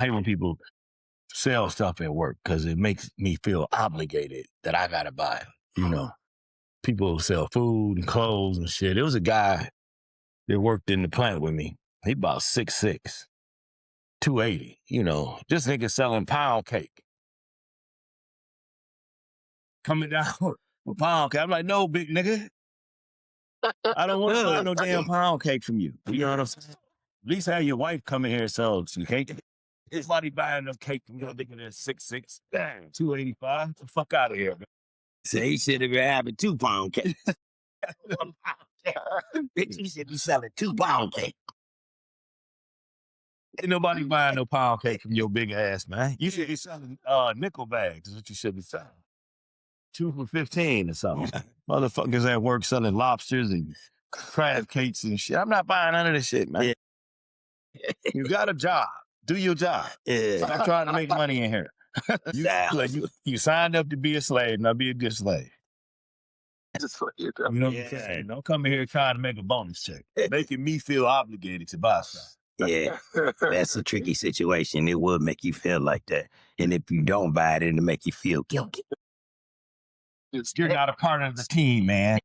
I hate when people sell stuff at work because it makes me feel obligated that I gotta buy it. You know, people sell food and clothes and shit. There was a guy that worked in the plant with me. He about 6'6", 280. You know, this nigga selling pound cake. Coming down with pound cake. I'm like, no, big nigga. I don't want to buy no damn pound cake from you. You know what I'm saying? At least have your wife come in here and sell some cake. Somebody buying enough cake from you, nigga that's 6'6", 285. Get the fuck out of here, man. So he should have been having 2 pound cake. 1 pound cake. Bitch, you should be selling 2 pound cake. Ain't nobody buying no pound cake from your big ass, man. You should be selling nickel bags. Is what you should be selling. 2 for 15 or something. Motherfuckers at work selling lobsters and crab cakes and shit. I'm not buying none of this shit, man. Yeah. You got a job. Do your job. Yeah. Stop trying to make money in here. You signed up to be a slave. Now be a good slave. That's what you know what I'm saying? Don't come in here trying to make a bonus check. Making me feel obligated to buy stuff. Yeah, that's a tricky situation. It will make you feel like that. And if you don't buy it, it'll make you feel guilty. You're not a part of the team, man.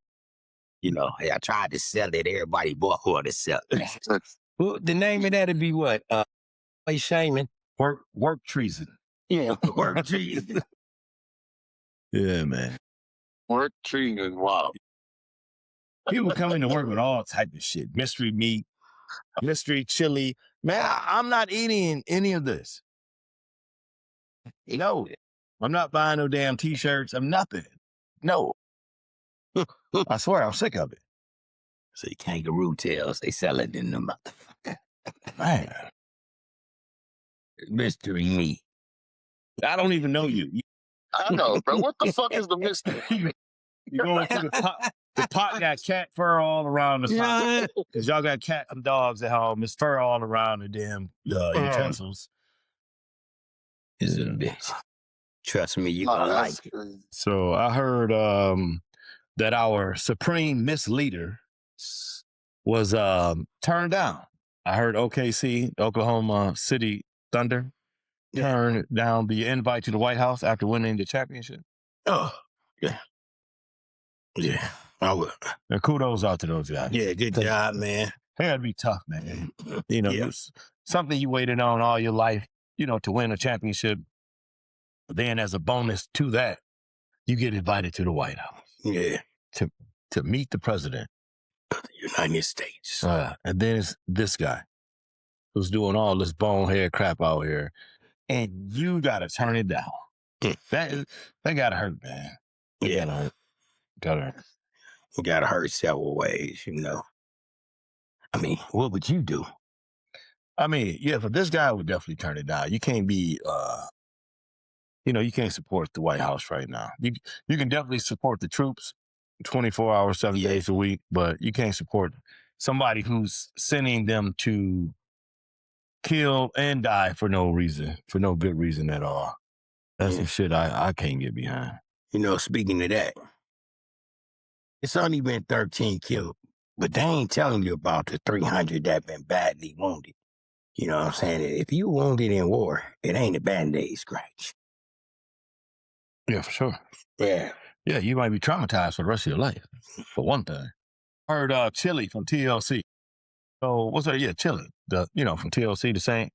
You know, I tried to sell it. Everybody bought who to sell it. Well, the name of that would be what? Shaming? Work treason. Yeah, work treason. Yeah, man. Work treason, wow. People come into work with all type of shit. Mystery meat, mystery chili. Man, I'm not eating any of this. No. I'm not buying no damn T-shirts. I'm nothing. No. I swear, I'm sick of it. So kangaroo tails, they sell it in the motherfucker. Man. Mystery meat. I don't even know you. I know, bro. What the fuck is the mystery? You going to the pot got cat fur all around the pot. Because y'all got cat and dogs at home. There's fur all around the damn utensils. It's a bitch. Trust me, you gonna like it. So I heard that our supreme misleader was turned down. I heard OKC, Oklahoma City Thunder, turned down the invite to the White House after winning the championship. Oh, yeah. Yeah, I would. And kudos out to those guys. Yeah, good job, man. It had to be tough, man. You know, something you waited on all your life, you know, to win a championship. But then as a bonus to that, you get invited to the White House. Yeah. To meet the president of the United States. And then it's this guy who's doing all this bonehead crap out here. And you got to turn it down. That got to hurt, man. Yeah. Gotta hurt. You got to hurt several ways, you know. I mean, what would you do? I mean, yeah, for this guy, I would definitely turn it down. You can't be, you know, you can't support the White House right now. You can definitely support the troops 24 hours, 7 days a week, but you can't support somebody who's sending them to kill and die for no reason, for no good reason at all. That's some shit I can't get behind. You know, speaking of that, it's only been 13 killed, but they ain't telling you about the 300 that been badly wounded. You know what I'm saying? If you wounded in war, it ain't a Band-Aid scratch. Yeah, for sure. Yeah. Yeah, you might be traumatized for the rest of your life, for one thing. I heard Chili from TLC. So what's that? Yeah, Chili. From TLC, the Saint.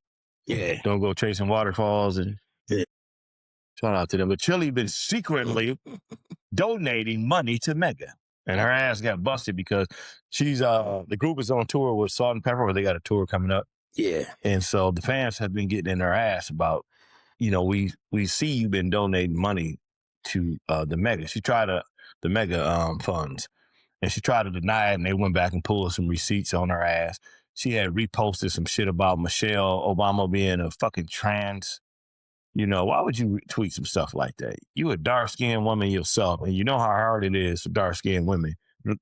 Yeah. Don't go chasing waterfalls and shout out to them. But Chili been secretly donating money to Mega. And her ass got busted because she's the group is on tour with Salt and Pepper, where they got a tour coming up. Yeah. And so the fans have been getting in her ass about, you know, we see you've been donating money to the Mega. She tried the Mega funds, and she tried to deny it, and they went back and pulled some receipts on her ass. She had reposted some shit about Michelle Obama being a fucking trans. You know, why would you tweet some stuff like that? You a dark-skinned woman yourself, and you know how hard it is for dark-skinned women,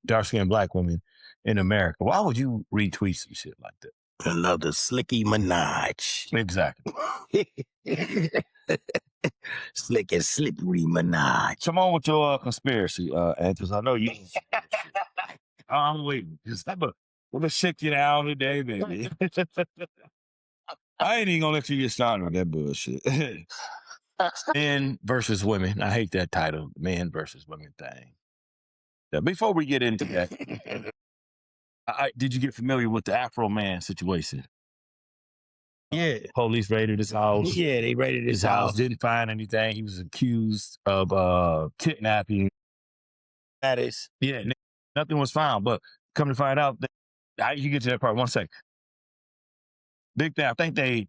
dark-skinned black women in America. Why would you retweet some shit like that? Another Slicky Minaj. Exactly. Slick and slippery Minaj. Come on with your conspiracy, Anthony. I know you. I'm waiting. Just let me shake you down today, baby. I ain't even gonna let you get started with that bullshit. Men versus women. I hate that title, men versus women thing. Now, before we get into that, did you get familiar with the Afro Man situation? Yeah. Police raided his house. Yeah, they raided his house. Didn't find anything. He was accused of kidnapping. That is. Yeah, nothing was found. But come to find out, how did you get to that part? 1 second. Big thing. I think they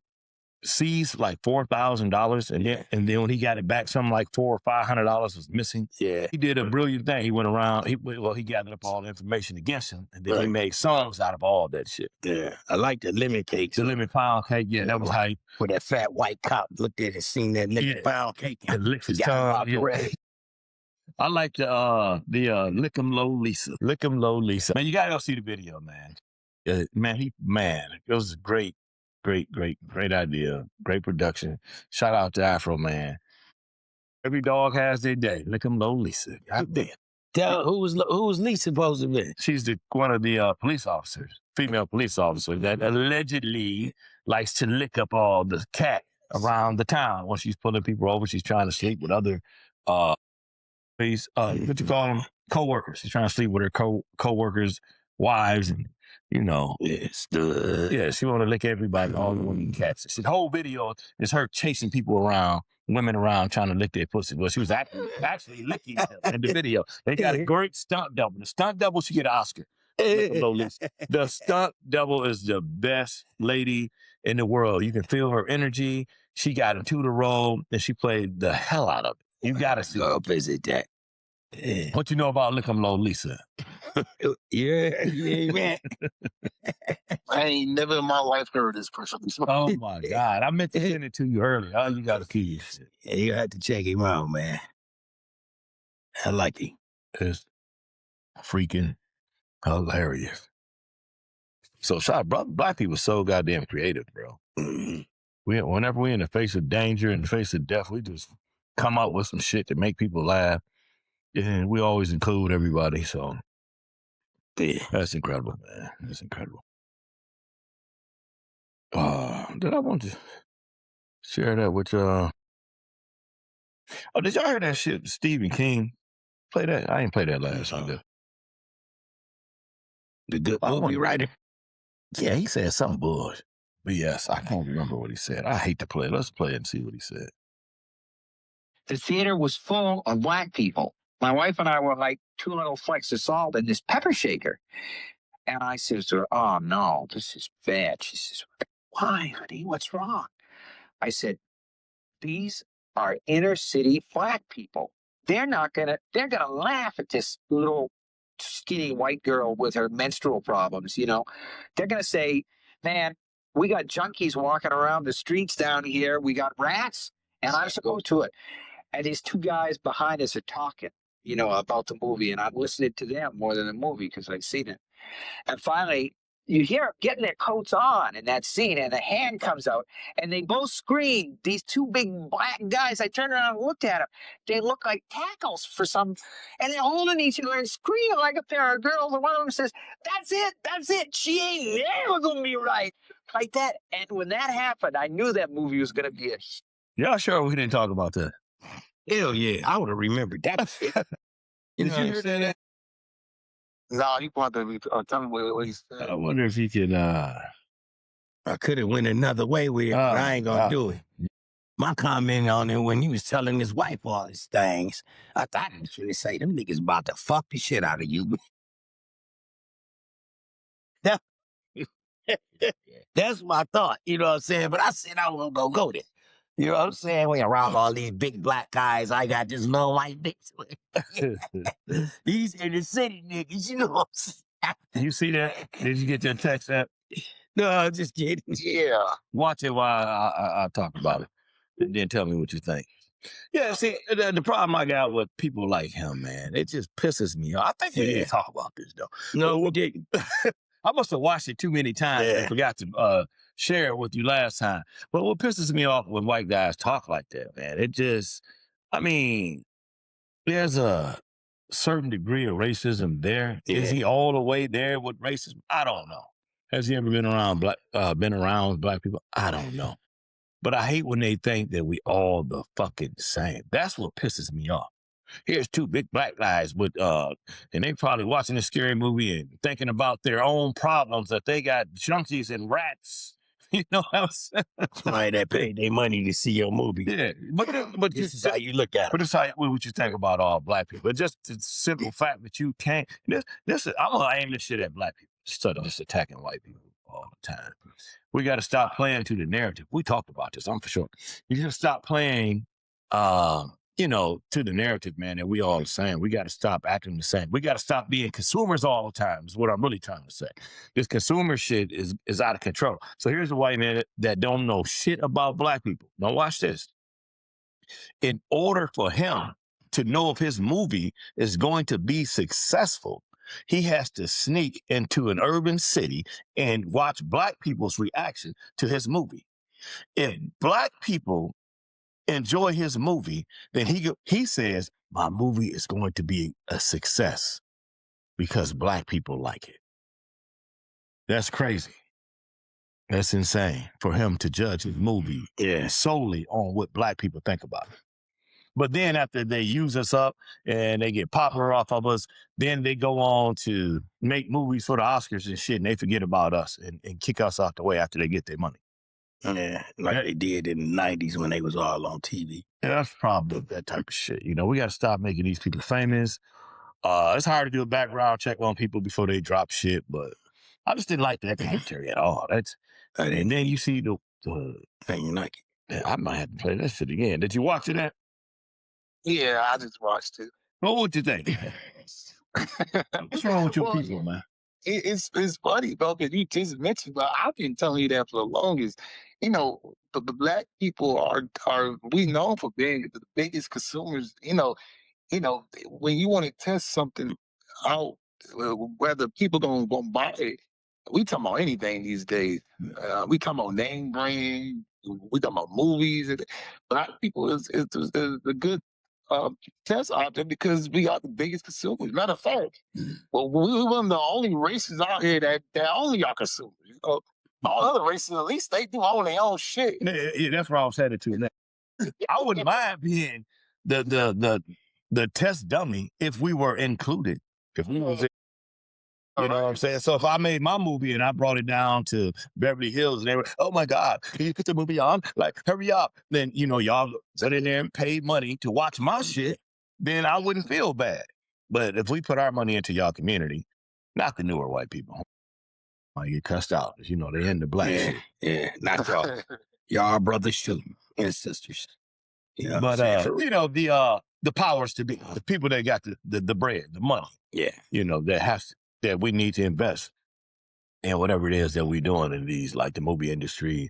seized like $4,000, and then when he got it back, something like $400 or $500 was missing. Yeah. He did a brilliant thing. He went around. He gathered up all the information against him, and then he made songs out of all that shit. Yeah, I like the lemon cake. The lemon pound cake. Yeah, that was hype. Where that fat white cop looked at it and seen that lemon pound cake and licked his tongue. I like the Lick 'em Low Lisa. Lick 'em Low Lisa. Man, you gotta go see the video, man. It was a great idea. Great production. Shout out to Afro Man. Every dog has their day. Lick 'em Low Lisa. God damn. Tell who was Lisa supposed to be? She's one of the police officers, female police officer that allegedly likes to lick up all the cat around the town when she's pulling people over. She's trying to sleep with other what you call them, co-workers. She's trying to sleep with her co-workers' wives, and she want to lick everybody, all the women cats. The whole video is her chasing people around, women around, trying to lick their pussy. Well, she was actually licking them in the video. They got a great stunt double. The stunt double should get an Oscar. The stunt double is the best lady in the world. You can feel her energy. She got into the role, and she played the hell out of it. You gotta see. Go visit that. What you know about Lick 'em Low Lisa? Yeah, man. I ain't never in my life heard this person. Oh my God. I meant to send it to you earlier. Oh, you gotta see this shit. Yeah, you have to check him out, man. I like him. It's freaking hilarious. So black people so goddamn creative, bro. Whenever we're in the face of danger, in the face of death, we just come up with some shit to make people laugh. And we always include everybody. So that's incredible, man. That's incredible. Did I want to share that with y'all? Oh, did y'all hear that shit? Stephen King play that? I ain't play that last Sunday. The good movie writer. Yeah, he said something bullshit. But yes, I can't remember what he said. I hate to play it. Let's play it and see what he said. The theater was full of black people. My wife and I were like two little flecks of salt in this pepper shaker. And I says to her, "Oh, no, this is bad." She says, "Why, honey? What's wrong?" I said, "These are inner city black people. They're gonna laugh at this little skinny white girl with her menstrual problems, you know. They're gonna say, man, we got junkies walking around the streets down here. We got rats, and I'm supposed to it." And these two guys behind us are talking, you know, about the movie, and I'm listening to them more than the movie because I've seen it. And finally, you hear them getting their coats on in that scene, and a hand comes out, and they both scream. These two big black guys, I turned around and looked at them. They look like tackles for some, and they're holding each other and screaming like a pair of girls. And one of them says, that's it. She ain't never going to be right. Like that. And when that happened, I knew that movie was going to be a... Y'all sure we didn't talk about that? Hell yeah, I would have remembered that. Did you hear that? No, you want to tell me what he said. I wonder if he could. I could have went another way with it, but I ain't gonna do it. My comment on it when he was telling his wife all these things, I thought he was going to say, them niggas about to fuck the shit out of you. That's my thought, you know what I'm saying? But I said I wasn't gonna go there. You know what I'm saying? We around all these big black guys, I got this little white bitch. These inner city niggas, you know what I'm saying? You see that? Did you get your text app? No, I'm just kidding. Yeah. Watch it while I talk about it. And then tell me what you think. Yeah, see, the problem I got with people like him, man, it just pisses me off. I think we didn't talk about this, though. No, we didn't. I must have watched it too many times and forgot to share it with you last time. But what pisses me off when white guys talk like that, man, it just, I mean, there's a certain degree of racism there. Is he all the way there with racism? I don't know. Has he ever been around black people? I don't know. But I hate when they think that we all the fucking same. That's what pisses me off. Here's two big black guys with and they probably watching a scary movie and thinking about their own problems that they got junkies and rats. You know what I'm saying? Somebody that paid their money to see your movie. Yeah, but This is how you look at But it. it's how what you think about all black people. But just the simple fact that you can't. This is, I'm gonna aim this shit at black people instead of just attacking white people all the time. We got to stop playing to the narrative. We talked about this, I'm for sure. You got to stop playing, to the narrative, man, that we all the same. We got to stop acting the same. We got to stop being consumers all the time, is what I'm really trying to say. This consumer shit is out of control. So here's the white man that don't know shit about black people. Now watch this. In order for him to know if his movie is going to be successful, he has to sneak into an urban city and watch black people's reaction to his movie. If black people enjoy his movie, then he says, my movie is going to be a success because black people like it. That's crazy. That's insane for him to judge his movie solely on what black people think about it. But then after they use us up and they get popular off of us, then they go on to make movies for the Oscars and shit, and they forget about us and kick us out the way after they get their money. Yeah, like they did in the 90s when they was all on TV. Yeah, that's probably that type of shit. You know, we got to stop making these people famous. It's hard to do a background check on people before they drop shit, but I just didn't like that commentary at all. And then you see the thing you like it. I might have to play that shit again. Did you watch it? Yeah, I just watched it. What you think? What's wrong with your people, man? It's funny, bro, because you just mentioned, but I've been telling you that for the longest. You know, the black people are we known for being the biggest consumers. When you want to test something out, whether people gonna buy it, we talking about anything these days. We talking about name brand. We talking about movies. Black people is a good test out there because we are the biggest consumers. Matter of fact, well, we one of the only races out here that only are consumers. All other races, at least they do own their own shit. Yeah, that's where I was headed to. I wouldn't mind being the test dummy if we were included. If we was, you know what I'm saying? So if I made my movie and I brought it down to Beverly Hills and they were, oh my God, can you put the movie on? Like, hurry up. Then, y'all sit in there and paid money to watch my shit, then I wouldn't feel bad. But if we put our money into y'all community, not the newer white people, I get cussed out. They in the black shit. Yeah, not y'all. Y'all brothers too and sisters. But the powers to be, the people that got the bread, the money. Yeah. That we need to invest in whatever it is that we're doing in these, like the movie industry,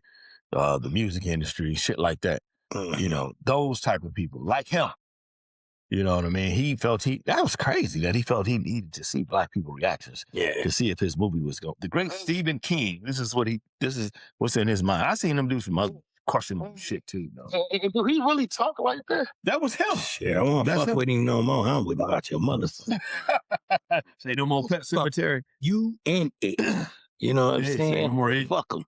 the music industry, shit like that. Those type of people, like him. You know what I mean? That was crazy that he felt he needed to see black people reactions to see if his movie was going. The great Stephen King, this is what's in his mind. I seen him do some other questionable shit too, though. Do he really talk like that? That was him. Shit, I won't fuck with him no more. I'm with about your motherfucker. Say no more Pet Cemetery. You and it. You know what I'm saying? Fuck him.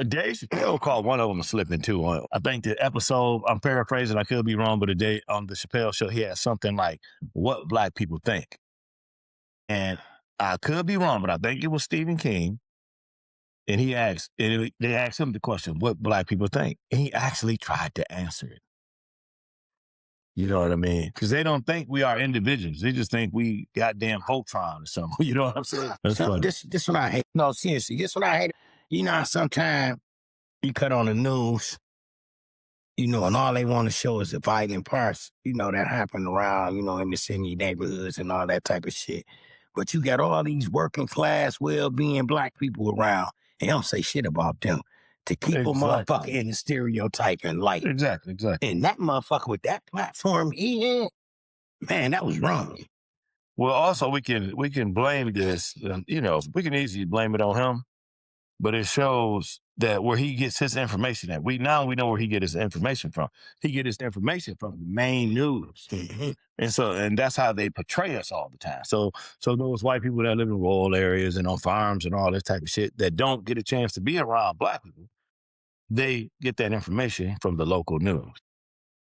Dave Chappelle called one of them slipping too. I think the episode, I'm paraphrasing, I could be wrong, but on the Chappelle show, he had something like what black people think. And I could be wrong, but I think it was Stephen King. And they asked him the question, what black people think. And he actually tried to answer it. You know what I mean? Because they don't think we are individuals. They just think we goddamn Voltron or something. You know what I'm saying? That's funny. This what I hate. No, seriously, this what I hate. Sometimes you cut on the news, and all they want to show is the violent parts, that happen around, in the city neighborhoods and all that type of shit. But you got all these working class, well-being black people around, and don't say shit about them to keep a motherfucker in the stereotyping light. Exactly. And that motherfucker with that platform he had, man, that was wrong. Well, also we can blame this, we can easily blame it on him. but it shows that where he gets his information at. We know where he get his information from. He get his information from the main news. And that's how they portray us all the time. So those white people that live in rural areas and on farms and all this type of shit that don't get a chance to be around black people, they get that information from the local news.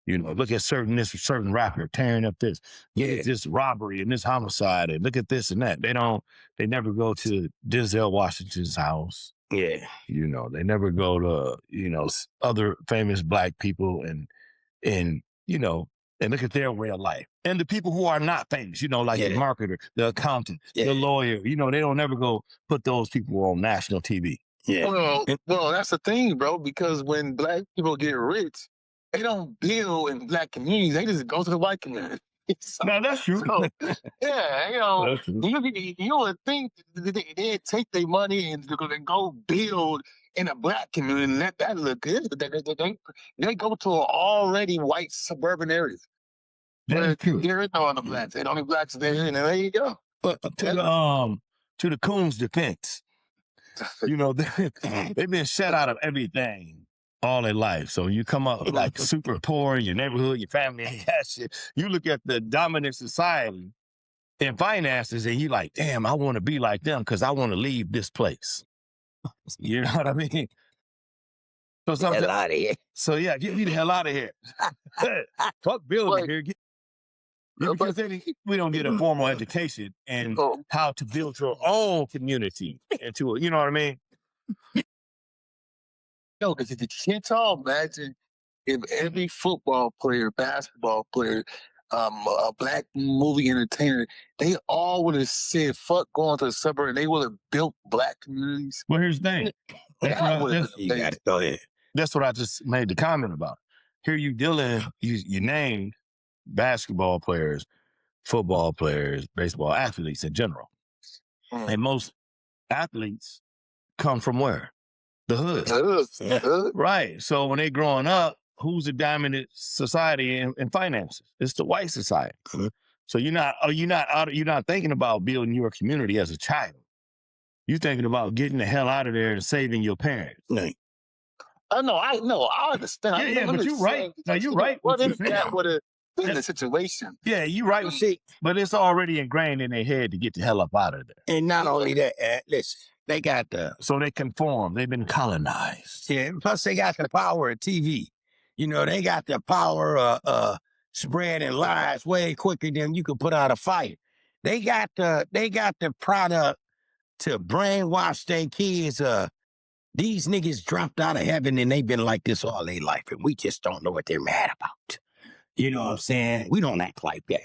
You know, look at certain rapper tearing up this, this robbery and this homicide, and look at this and that. They never go to Denzel Washington's house. Yeah. You know, they never go to, other famous black people and you know, and look at their way of life. And the people who are not famous, like the marketer, the accountant, the lawyer, they don't ever go put those people on national TV. Yeah. Well, that's the thing, bro, because when black people get rich, they don't build in black communities. They just go to the white community. No, that's true. So, yeah, you would think they'd take their money and go build in a black community and let that look good. But they go to an already white suburban area. That's true. There is no other blacks. There only blacks there, and there you go. But to the Coons' defense, they've been shut out of everything all their life. So you come up like super poor in your neighborhood, your family ain't got shit. You look at the dominant society in finances and you like, damn, I want to be like them because I want to leave this place. You know what I mean? So Get the hell out of here. So yeah, get me the hell out of here. Fuck building here. Because we don't get a formal education and how to build your own community into it. You know what I mean? No, because you can't imagine if every football player, basketball player, a black movie entertainer, they all would have said, fuck going to the suburb, and they would have built black communities. Well, here's the thing. Go ahead. That's what I just made the comment about. Here you named basketball players, football players, baseball athletes in general. And most athletes come from where? The hood. Right. So when they growing up, who's the dominant society in finances? It's the white society. So you're not thinking about building your community as a child. You're thinking about getting the hell out of there and saving your parents. I understand. Yeah, but you're right. No, you're right. What if that would have been the situation? Yeah, you're right. See, but it's already ingrained in their head to get the hell up out of there. And not only that, listen, they got so they conform. They've been colonized. Yeah, plus they got the power of TV. They got the power of spreading lies way quicker than you could put out a fire. They got the product to brainwash their kids. These niggas dropped out of heaven and they've been like this all their life, and we just don't know what they're mad about. You know what I'm saying? We don't act like that.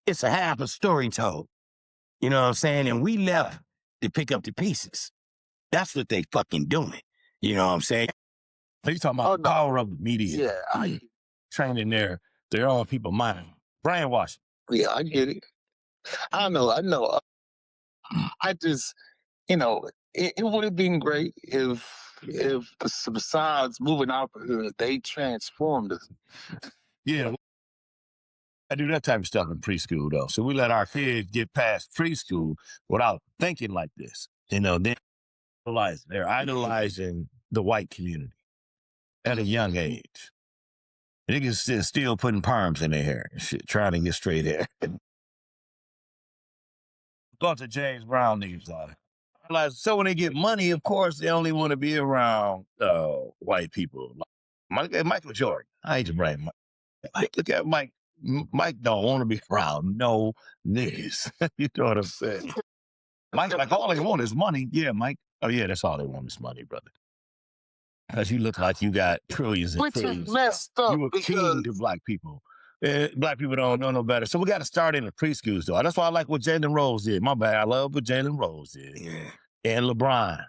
It's a half a story told. You know what I'm saying? And we left to pick up the pieces. That's what they fucking doing. You know what I'm saying? You talking about the power of the media. Yeah. Training their own people mind. Brainwashing. Yeah, I get it. I know. I just, it would have been great if besides moving out the hood, they transformed us. Yeah. I do that type of stuff in preschool, though. So we let our kids get past preschool without thinking like this. They're idolizing the white community at a young age. Niggas still putting perms in their hair and shit, trying to get straight hair. Bunch of James Brown niggas like. So when they get money, of course, they only want to be around white people. Michael Jordan. I hate to bring Mike. Look at Mike. Mike don't want to be around no niggas. You know what I'm saying? Mike, like, all they want is money. Yeah, Mike. Oh, yeah, that's all they want is money, brother. Because you look like you got trillions and trillions. Messed up. You a king to black people. Black people don't know no better. So we got to start in the preschools, though. That's why I like what Jalen Rose did. My bad. I love what Jalen Rose did. Yeah. And LeBron.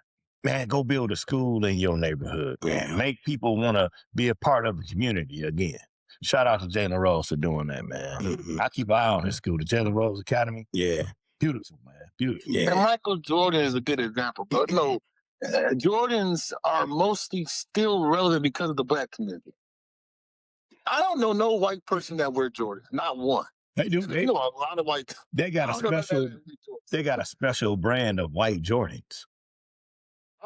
Man, go build a school in your neighborhood. Yeah. Make people want to be a part of the community again. Shout out to Jalen Rose for doing that, man. Mm-hmm. I keep an eye on his school, the Jalen Rose Academy. Yeah. Beautiful, man. Beautiful. Yeah. And Michael Jordan is a good example. But no, Jordans are mostly still relevant because of the black community. I don't know no white person that wears Jordans. Not one. They do. A lot of white. They got a special brand of white Jordans.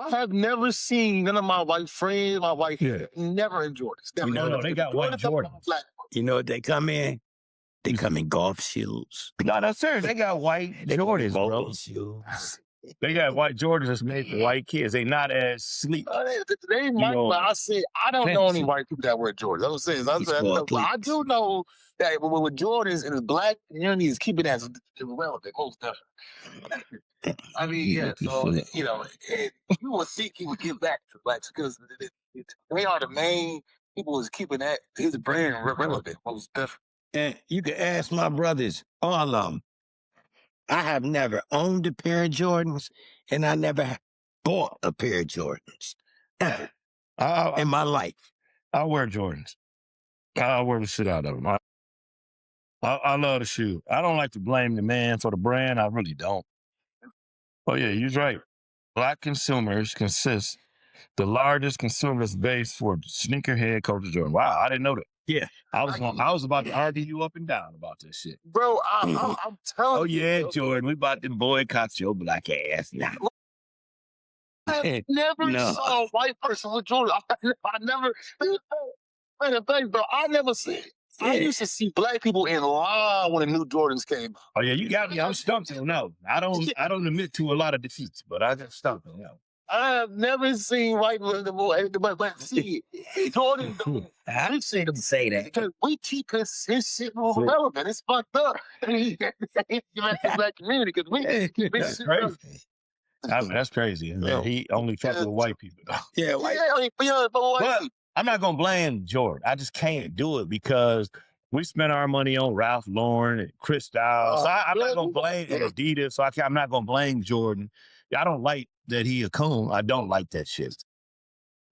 I have never seen none of my white friends, my wife, never in Jordans. Never. No, they got white Jordans. You know what they come in? They come in golf shoes. No, that's serious. They got white Jordans, bro. Shoes. They got white Jordans that's made for white kids. They not as sleek. They might, but I said I don't know any white people that wear Jordans. I'm saying, I do know that with Jordans and the black community is keeping that relevant, most definitely. I mean, yeah. So you know, you would think he would give back to blacks because they are the main people who's keeping that his brand relevant, most definitely. And you can ask my brothers, all of them. I have never owned a pair of Jordans, and I never bought a pair of Jordans ever in my life. I wear Jordans. I wear the shit out of them. I love the shoe. I don't like to blame the man for the brand. I really don't. Oh, yeah, you're right. Black consumers consist the largest consumers base for sneakerhead culture Jordan. Wow, I didn't know that. Yeah. I was about to argue you up and down about this shit. Bro, I'm telling you. Oh, yeah, Jordan, we about to boycott your black ass now. I never saw a white person with Jordan. I never, bro, I never see. I used to see black people in line when the new Jordans came out. Oh yeah, you got me. I'm stumped on no. I don't admit to a lot of defeats, but I just stumped on no. I have never seen white people, but see, Jordan. I didn't see them say that. Because we keep his shit relevant. It's fucked up. He the black community because we keep his shit relevant. That's crazy. Man. He only fucks with white people. Yeah, white. But I'm not gonna blame Jordan. I just can't do it because we spent our money on Ralph Lauren and Chris Styles. So I'm not gonna blame Adidas. So I'm not gonna blame Jordan. I don't like that he a coon. I don't like that shit.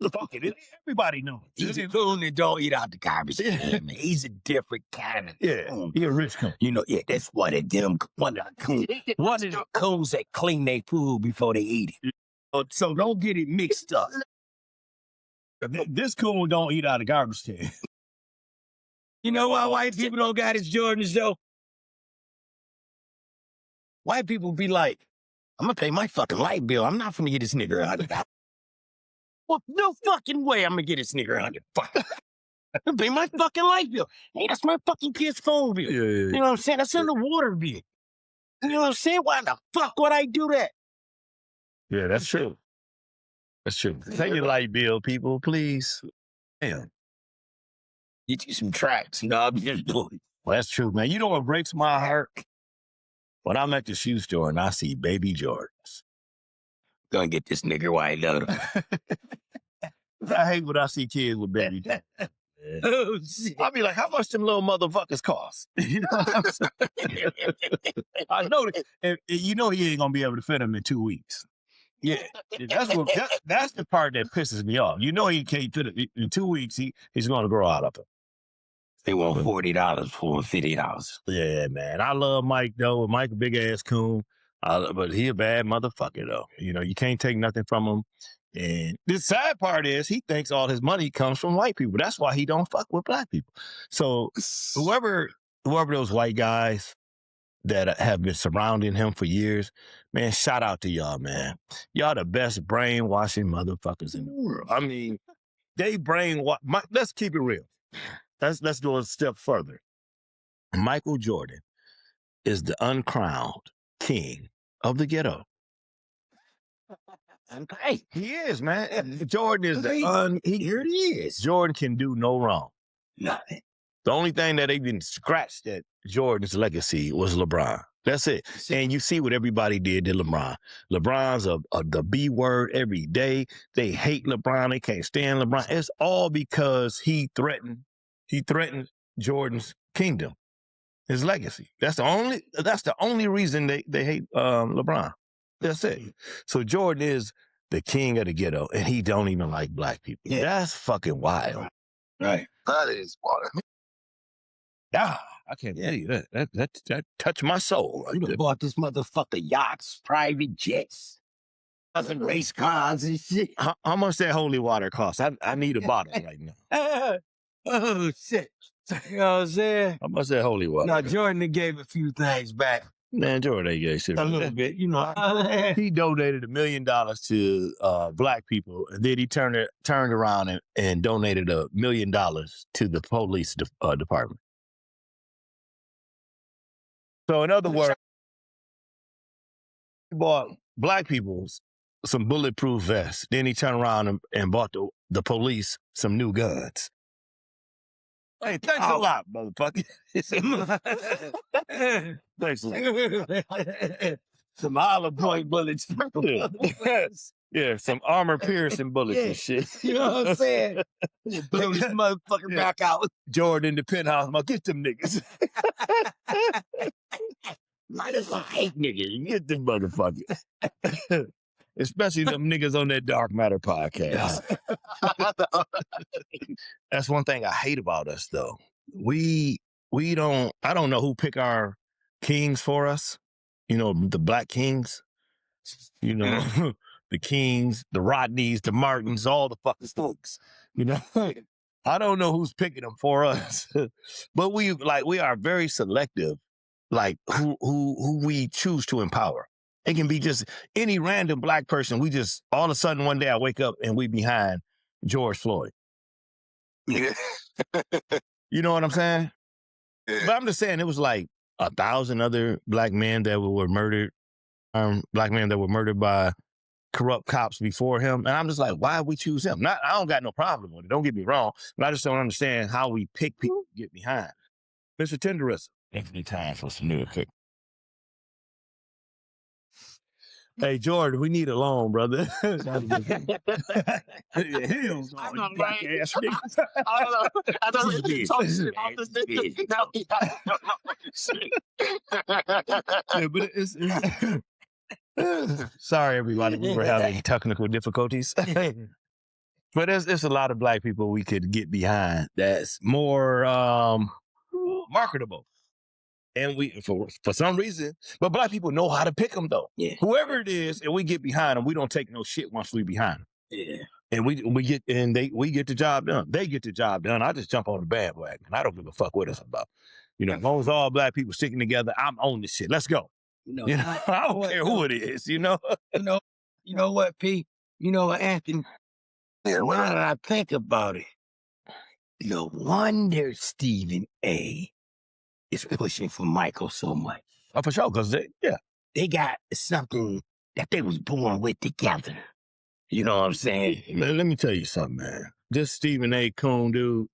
Fuck it. Everybody knows. He's a coon that don't eat out the garbage can, man. He's a different kind of coon. He a rich coon. You know, yeah, that's one of them. One of the coons that clean their food before they eat it. So don't get it mixed up. This coon don't eat out of garbage can. You know why white people don't got his Jordans though? White people be like, I'm gonna pay my fucking light bill. I'm not gonna get this nigga $100. Well, no fucking way I'm gonna get this nigga $100. I'm gonna pay my fucking light bill. Hey, that's my fucking kid's phone bill. Yeah. You know what I'm saying? That's in the water bill. You know what I'm saying? Why the fuck would I do that? Yeah, that's true. That's true. Pay your light bill, people, please. Damn. Get you some tracks. No, I'm just doing. Well, that's true, man. You know what breaks my heart? When I'm at the shoe store and I see baby Jordans. Gonna get this nigga white out. I hate when I see kids with baby Jordans. Oh, shit. I'll be like, how much them little motherfuckers cost? You know what I'm saying? I know that, and you know he ain't gonna be able to fit them in 2 weeks. Yeah, that's the part that pisses me off. You know he can't fit it in 2 weeks. He's gonna grow out of it. They want $40 for $50. Yeah, man. I love Mike though. Mike a big ass coon, but he a bad motherfucker though. You know you can't take nothing from him. And the sad part is he thinks all his money comes from white people. That's why he don't fuck with black people. So whoever those white guys that have been surrounding him for years, man, shout out to y'all, man. Y'all the best brainwashing motherfuckers in the world. I mean, they brainwash. Let's keep it real. Let's go a step further. Michael Jordan is the uncrowned king of the ghetto. Hey, he is, man. Jordan is here it is. Jordan can do no wrong. Nothing. The only thing that even scratched at Jordan's legacy was LeBron. That's it. And you see what everybody did to LeBron. LeBron's the B word every day. They hate LeBron. They can't stand LeBron. It's all because he threatened Jordan's kingdom, his legacy. That's the only reason they hate LeBron. That's it. So Jordan is the king of the ghetto, and he don't even like black people. Yeah. That's fucking wild. Right. That is wild. Ah, I can't tell you that. That touched my soul. You done bought this motherfucker yachts, private jets, other race cars and shit. How much that holy water cost? I need a bottle right now. Oh, shit. You know what I'm saying? How much that holy water? Now, Jordan gave a few things back. Man, Jordan ain't gay shit. A little bit, you know. He donated $1 million to black people, and then he turned around and donated $1 million to the police department. So in other words, he bought black people some bulletproof vests. Then he turned around and bought the police some new guns. Hey, thanks a lot, motherfucker. Thanks a lot. Some hollow point bullets. Yeah, some armor piercing bullets and shit. You know what I'm saying? Blow this motherfucker back out. Jordan in the penthouse, I'm gonna get them niggas. Might as well hate niggas. Get them motherfuckers. Especially them niggas on that Dark Matter podcast. That's one thing I hate about us, though. I don't know who pick our kings for us. You know, the black kings. You know, the Kings, the Rodneys, the Martins, all the fucking folks. You know, I don't know who's picking them for us, but we are very selective, like who we choose to empower. It can be just any random black person. We just all of a sudden one day I wake up and we behind George Floyd. Yeah. You know what I'm saying? Yeah. But I'm just saying it was like 1,000 other black men that were murdered. Black men that were murdered by corrupt cops before him. And I'm just like, why we choose him? I don't got no problem with it. Don't get me wrong. But I just don't understand how we pick people to get behind. Mr. Tenderism. Infinitely time for some new pick. Hey, Jordan, we need a loan, brother. I know, right? I don't know if you talk shit about this nigga. Yeah, but it's sorry, everybody. We were having technical difficulties. But there's a lot of black people we could get behind that's more marketable. And we, for some reason, but black people know how to pick them, though. Yeah. Whoever it is, and we get behind them, we don't take no shit once we behind them. Yeah. And we get the job done. They get the job done. I just jump on the bandwagon. I don't give a fuck what it's about. You know, as long as all black people sticking together, I'm on this shit. Let's go. I don't care who it is. You know what, P? You know what, Anthony? Yeah, now that I think about it, no wonder Stephen A. is pushing for Michael so much. Oh, for sure, because they got something that they was born with together. You know what I'm saying? Man, let me tell you something, man. This Stephen A. Coon dude.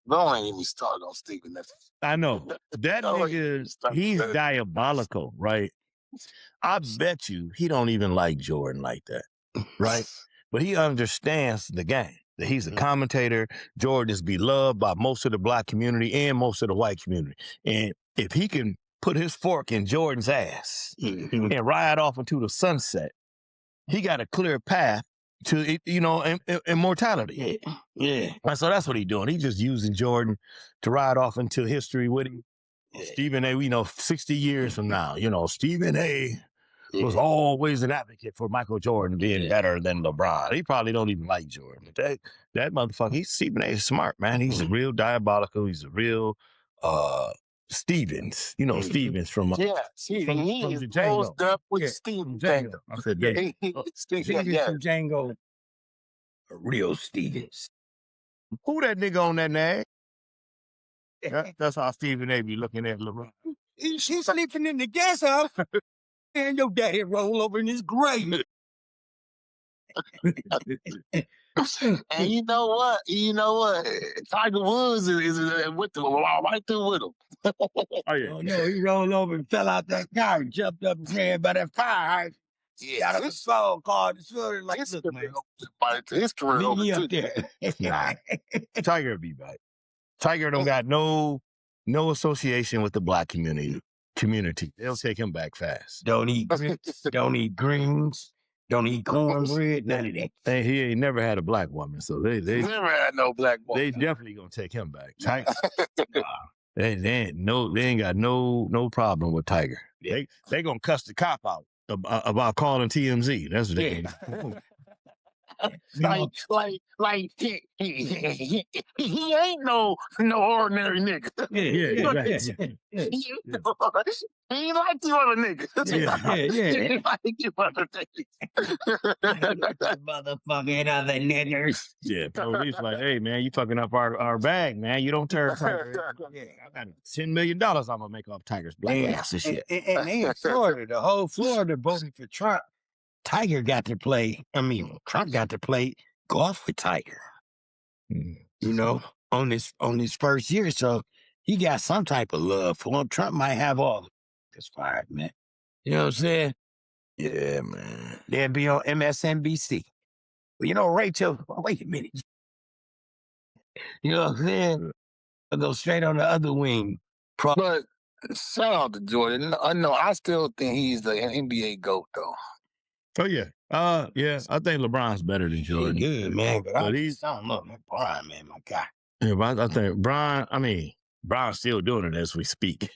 Don't ain't even start on Stephen F. I know. That nigga, he's diabolical, right? I bet you he don't even like Jordan like that, right? But he understands the game. That he's a commentator. Jordan is beloved by most of the black community and most of the white community. And if he can put his fork in Jordan's ass and ride off into the sunset, he got a clear path to, immortality. Yeah. And so that's what he's doing. He's just using Jordan to ride off into history with him. Yeah. Stephen A., 60 years from now, Stephen A. was always an advocate for Michael Jordan being better than LeBron. He probably don't even like Jordan. That motherfucker, Stephen A. is smart, man. He's a real diabolical. He's a real Stevens. Stevens from he is closed up with Stevens. Django. I said Django. Stevens from Django. A real Stevens. Who that nigga on that nag? That's how Stephen A. be looking at LeBron. He's sleeping in the guest house. And your daddy roll over in his grave. And you know what? Tiger Woods is with them, right there with him. Oh, yeah. Oh, no, he rolled over and fell out that car and jumped up and ran by that fire hydrant. Yeah, out of the phone call. It's really like, his look, man. His career over Meet me too. up there. Tiger will be back. Tiger don't got no association with the black community. They'll take him back fast. Don't eat grits, don't eat greens, don't eat cornbread, none of that. And he ain't never had a black woman, so they never had no black woman. They definitely gonna take him back. Tiger, they ain't got no problem with Tiger. They gonna cuss the cop out about calling TMZ. That's what they do. Like he ain't no ordinary nigga. Yeah. He ain't like you other niggas. Yeah. He ain't like you other niggas. Motherfucking other niggers. Yeah, police like, hey man, you fucking up our bag, man. You don't turn Tiger. Yeah, I got $10 million I'm gonna make off Tiger's black ass and shit. And they in Florida, the whole Florida voted for Trump. Trump got to play golf with Tiger. You know, on his first year, so he got some type of love for him. Trump might have all this fired, man. You know what I'm saying? Yeah, man. They'll be on MSNBC. But you know, Rachel, wait a minute. You know what I'm saying? I'll go straight on the other wing. But shout out to Jordan. I know. I still think he's the NBA GOAT, though. Oh yeah. Yeah, I think LeBron's better than Jordan. Good, man. But I he's don't know. Brian, man, my guy. Yeah, but I think Brian's still doing it as we speak.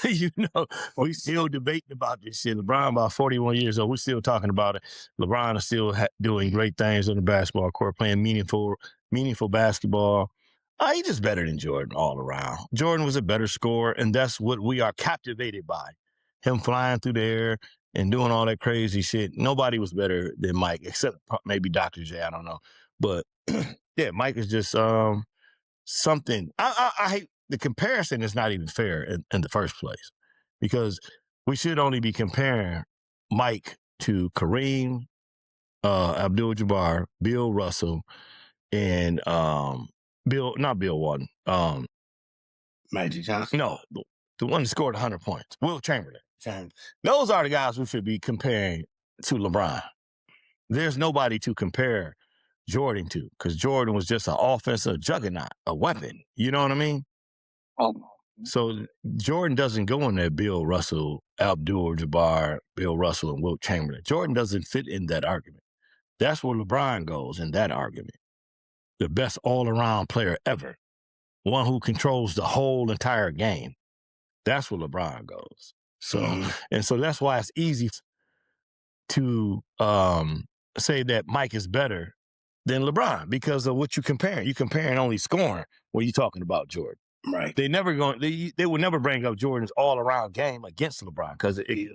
You know, we still debating about this shit. LeBron about 41 years old. We're still talking about it. LeBron is still doing great things on the basketball court, playing meaningful basketball. He's just better than Jordan all around. Jordan was a better scorer, and that's what we are captivated by. Him flying through the air and doing all that crazy shit. Nobody was better than Mike, except maybe Dr. J. I don't know. But yeah, Mike is just something. I hate the comparison is not even fair in the first place, because we should only be comparing Mike to Kareem, Abdul-Jabbar, Bill Russell, and not Bill Walton. Magic Johnson. No, the one that scored 100 points. Will Chamberlain. Those are the guys we should be comparing to LeBron. There's nobody to compare Jordan to, because Jordan was just an offensive juggernaut, a weapon. You know what I mean? So Jordan doesn't go in there, Bill Russell, Abdul-Jabbar, Bill Russell, and Wilt Chamberlain. Jordan doesn't fit in that argument. That's where LeBron goes in that argument. The best all-around player ever. One who controls the whole entire game. That's where LeBron goes. So, and so that's why it's easy to say that Mike is better than LeBron, because of what you're comparing. You're comparing only scoring when you're talking about Jordan. Right. They would never bring up Jordan's all-around game against LeBron, because it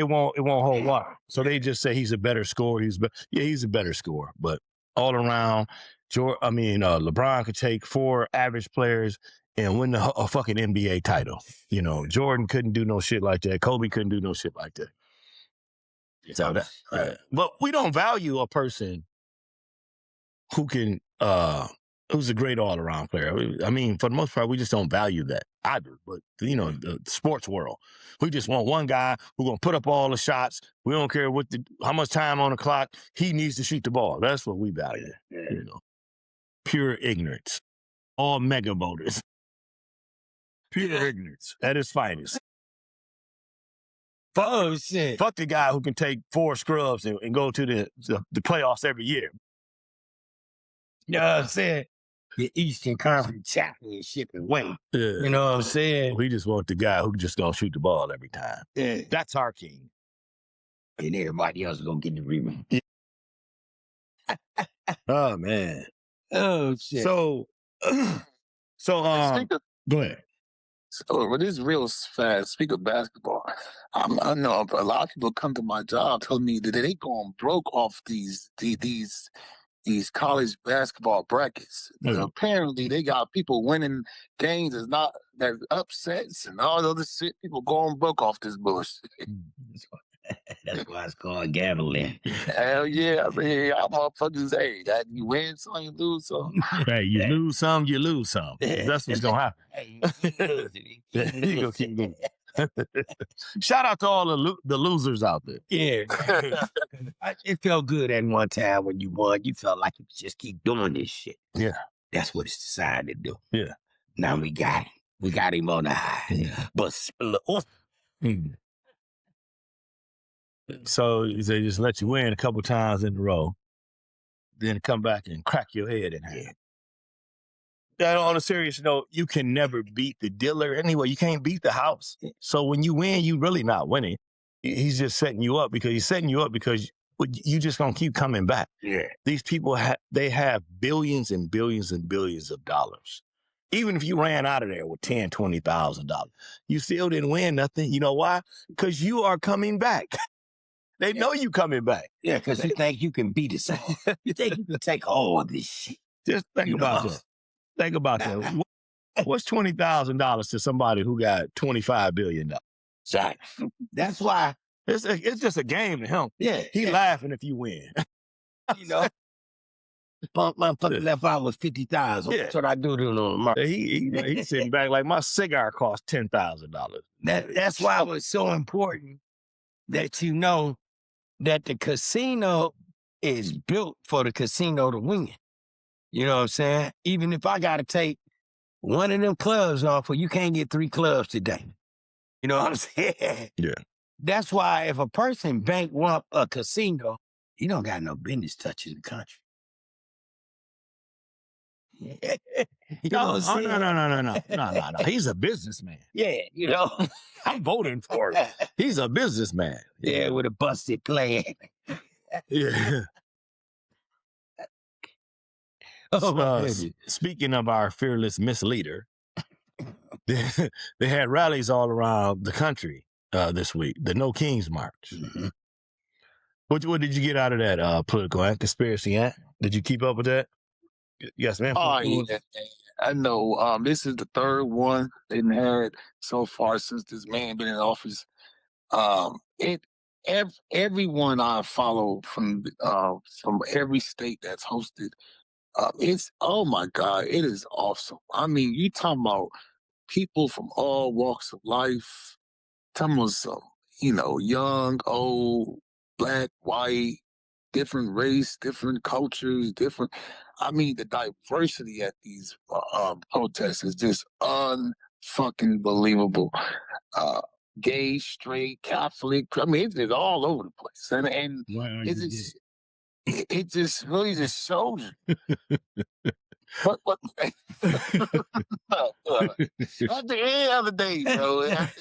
won't hold water. So they just say he's a better scorer. He's a better scorer, but all around, LeBron could take 4 average players and win a fucking NBA title. You know, Jordan couldn't do no shit like that. Kobe couldn't do no shit like that. So but we don't value a person who can who's a great all-around player. I mean, for the most part, we just don't value that. I do, but the sports world, we just want one guy who's gonna put up all the shots. We don't care how much time on the clock. He needs to shoot the ball. That's what we value. You know, pure ignorance. All mega voters. Pure ignorance at its finest. Oh shit! Fuck the guy who can take 4 scrubs and go to the playoffs every year. You know what I'm saying? The Eastern Conference Championship and win. Yeah. You know what I'm saying? We just want the guy who just gonna shoot the ball every time. Yeah. That's our king. And everybody else is gonna get the rebound. Yeah. Oh man. Oh shit. So go ahead. So, but it's real fast. Speak of basketball, I know a lot of people come to my job telling me that they going broke off these college basketball brackets. Mm-hmm. Apparently, they got people winning games that upsets and all the other shit. People going broke off this bullshit. That's why it's called gambling. Hell yeah. I mean, y'all motherfuckers, that you win some, you lose some. Hey, you lose some, you lose some. That's what's gonna happen. Hey, you gonna keep losing. Shout out to all the losers out there. Yeah. It felt good at one time when you won. You felt like you could just keep doing this shit. Yeah. That's what it's decided to do. Yeah. Now we got him. We got him on the high. Yeah. But so they just let you win a couple times in a row, then come back and crack your head in half. Yeah. On a serious note, you can never beat the dealer anyway. You can't beat the house. So when you win, you really not winning. He's just setting you up because you just gonna keep coming back. Yeah. These people they have billions and billions and billions of dollars. Even if you ran out of there with $10,000, $20,000, you still didn't win nothing. You know why? Because you are coming back. They know you coming back. Yeah, because you think you can beat us all. You think you can take all of this shit. Just think about that. Think about that. What's $20,000 to somebody who got $25 billion? Exactly. That's why. It's just a game to him. Yeah. He laughing if you win. You know? Punk motherfucker left out with 50,000. Yeah. That's what I do to him on the market. He's sitting back like my cigar cost $10,000. That's why it was so important that you know that the casino is built for the casino to win. You know what I'm saying? Even if I got to take one of them clubs off, well, you can't get 3 clubs today. You know what I'm saying? Yeah. That's why if a person bankrupt a casino, he don't got no business touching the country. You know what I'm saying? No. He's a businessman. Yeah, you know. I'm voting for him. He's a businessman. Yeah, with a busted plan. Yeah. Speaking of our fearless misleader, they had rallies all around the country this week. The No Kings March. Mm-hmm. What did you get out of that political conspiracy? Did you keep up with that? Yes, man. Oh, yeah. I know. This is the third one they've had so far since this man been in office. Everyone I follow from every state that's hosted, it's, oh my God, it is awesome. I mean, you talking about people from all walks of life, talking about some, young, old, black, white, different race, different cultures, I mean, the diversity at these protests is just unfucking believable. Gay, straight, Catholic, I mean, it's just all over the place. And it just really just shows you. What at the end of the day, bro. At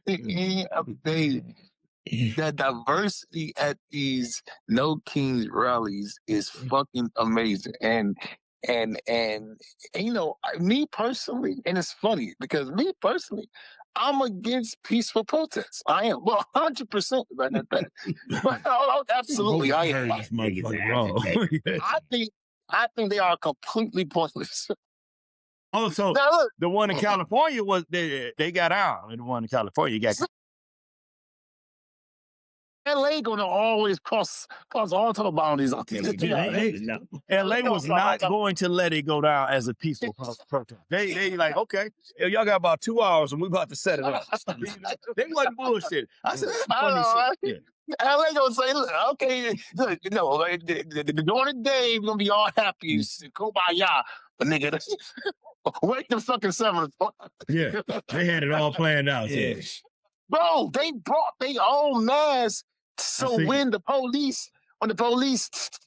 the end of the day, the diversity at these No Kings rallies is fucking amazing. And me personally, and it's funny because me personally, I'm against peaceful protests. I am 100% about that. But absolutely, I am. I think they are completely pointless. Oh, so now, look, the one in California was they got out, and the one in California got. LA gonna always cross all the boundaries. LA was not going to let it go down as a peaceful protest. They like, okay, y'all got about 2 hours and we about to set it up. They wasn't bullshit. I said, funny shit. Yeah. LA gonna say, okay, look, during the day we're gonna be all happy, kumbaya, but nigga, wait the fucking 7 o'clock. Yeah, they had it all planned out. Yeah. Bro, they brought their own mask. So when the police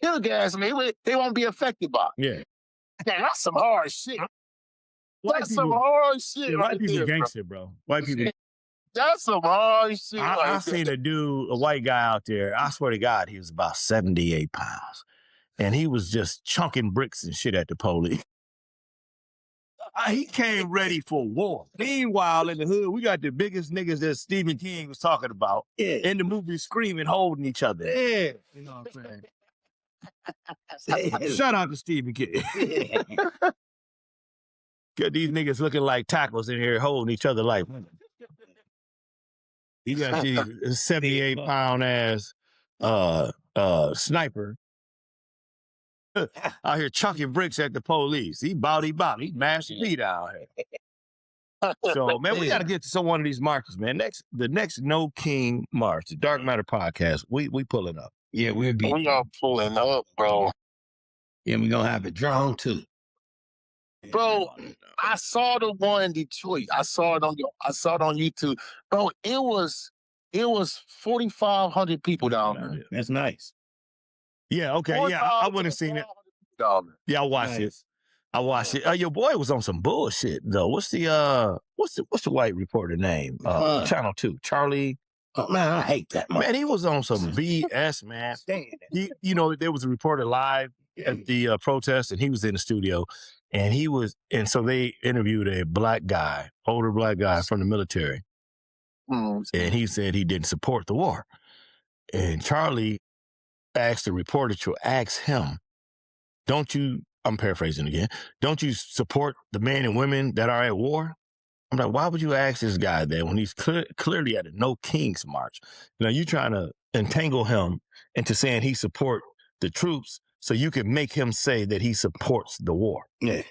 tear gas them, they won't be affected by it. Yeah. That's some hard shit. Some hard shit. White people gangster, bro. White people. That's some hard shit. I seen a white guy out there. I swear to God, he was about 78 pounds. And he was just chunking bricks and shit at the police. He came ready for war. Meanwhile, in the hood, we got the biggest niggas that Stephen King was talking about in the movie Screaming, holding each other. Yeah. You know what I'm saying? Shout out to Stephen King. Got these niggas looking like tackles in here holding each other like women. He got these 78-pound ass sniper out here chucking bricks at the police. He body, mashed feet out here. So, man, we got to get to some one of these marches, man. The next No King March, the Dark Matter podcast, we pulling up. Yeah, we are pulling up, bro. Yeah, we gonna have a drone too. Bro, I saw the one in Detroit. I saw it on YouTube. Bro, it was 4,500 people down there. That's nice. Yeah, okay. Yeah, I wouldn't have seen it. Yeah, I watched it. Your boy was on some bullshit though. What's the white reporter name? Channel 2, Charlie. Oh man, I hate that. Man, he was on some BS, man. There was a reporter live at the protest, and he was in the studio, And so they interviewed a black guy, older black guy from the military. And he said he didn't support the war. And Charlie asked the reporter to ask him, I'm paraphrasing again, don't you support the men and women that are at war? I'm like, why would you ask this guy that when he's clearly at a No Kings March? Now you're trying to entangle him into saying he support the troops so you can make him say that he supports the war. Yeah.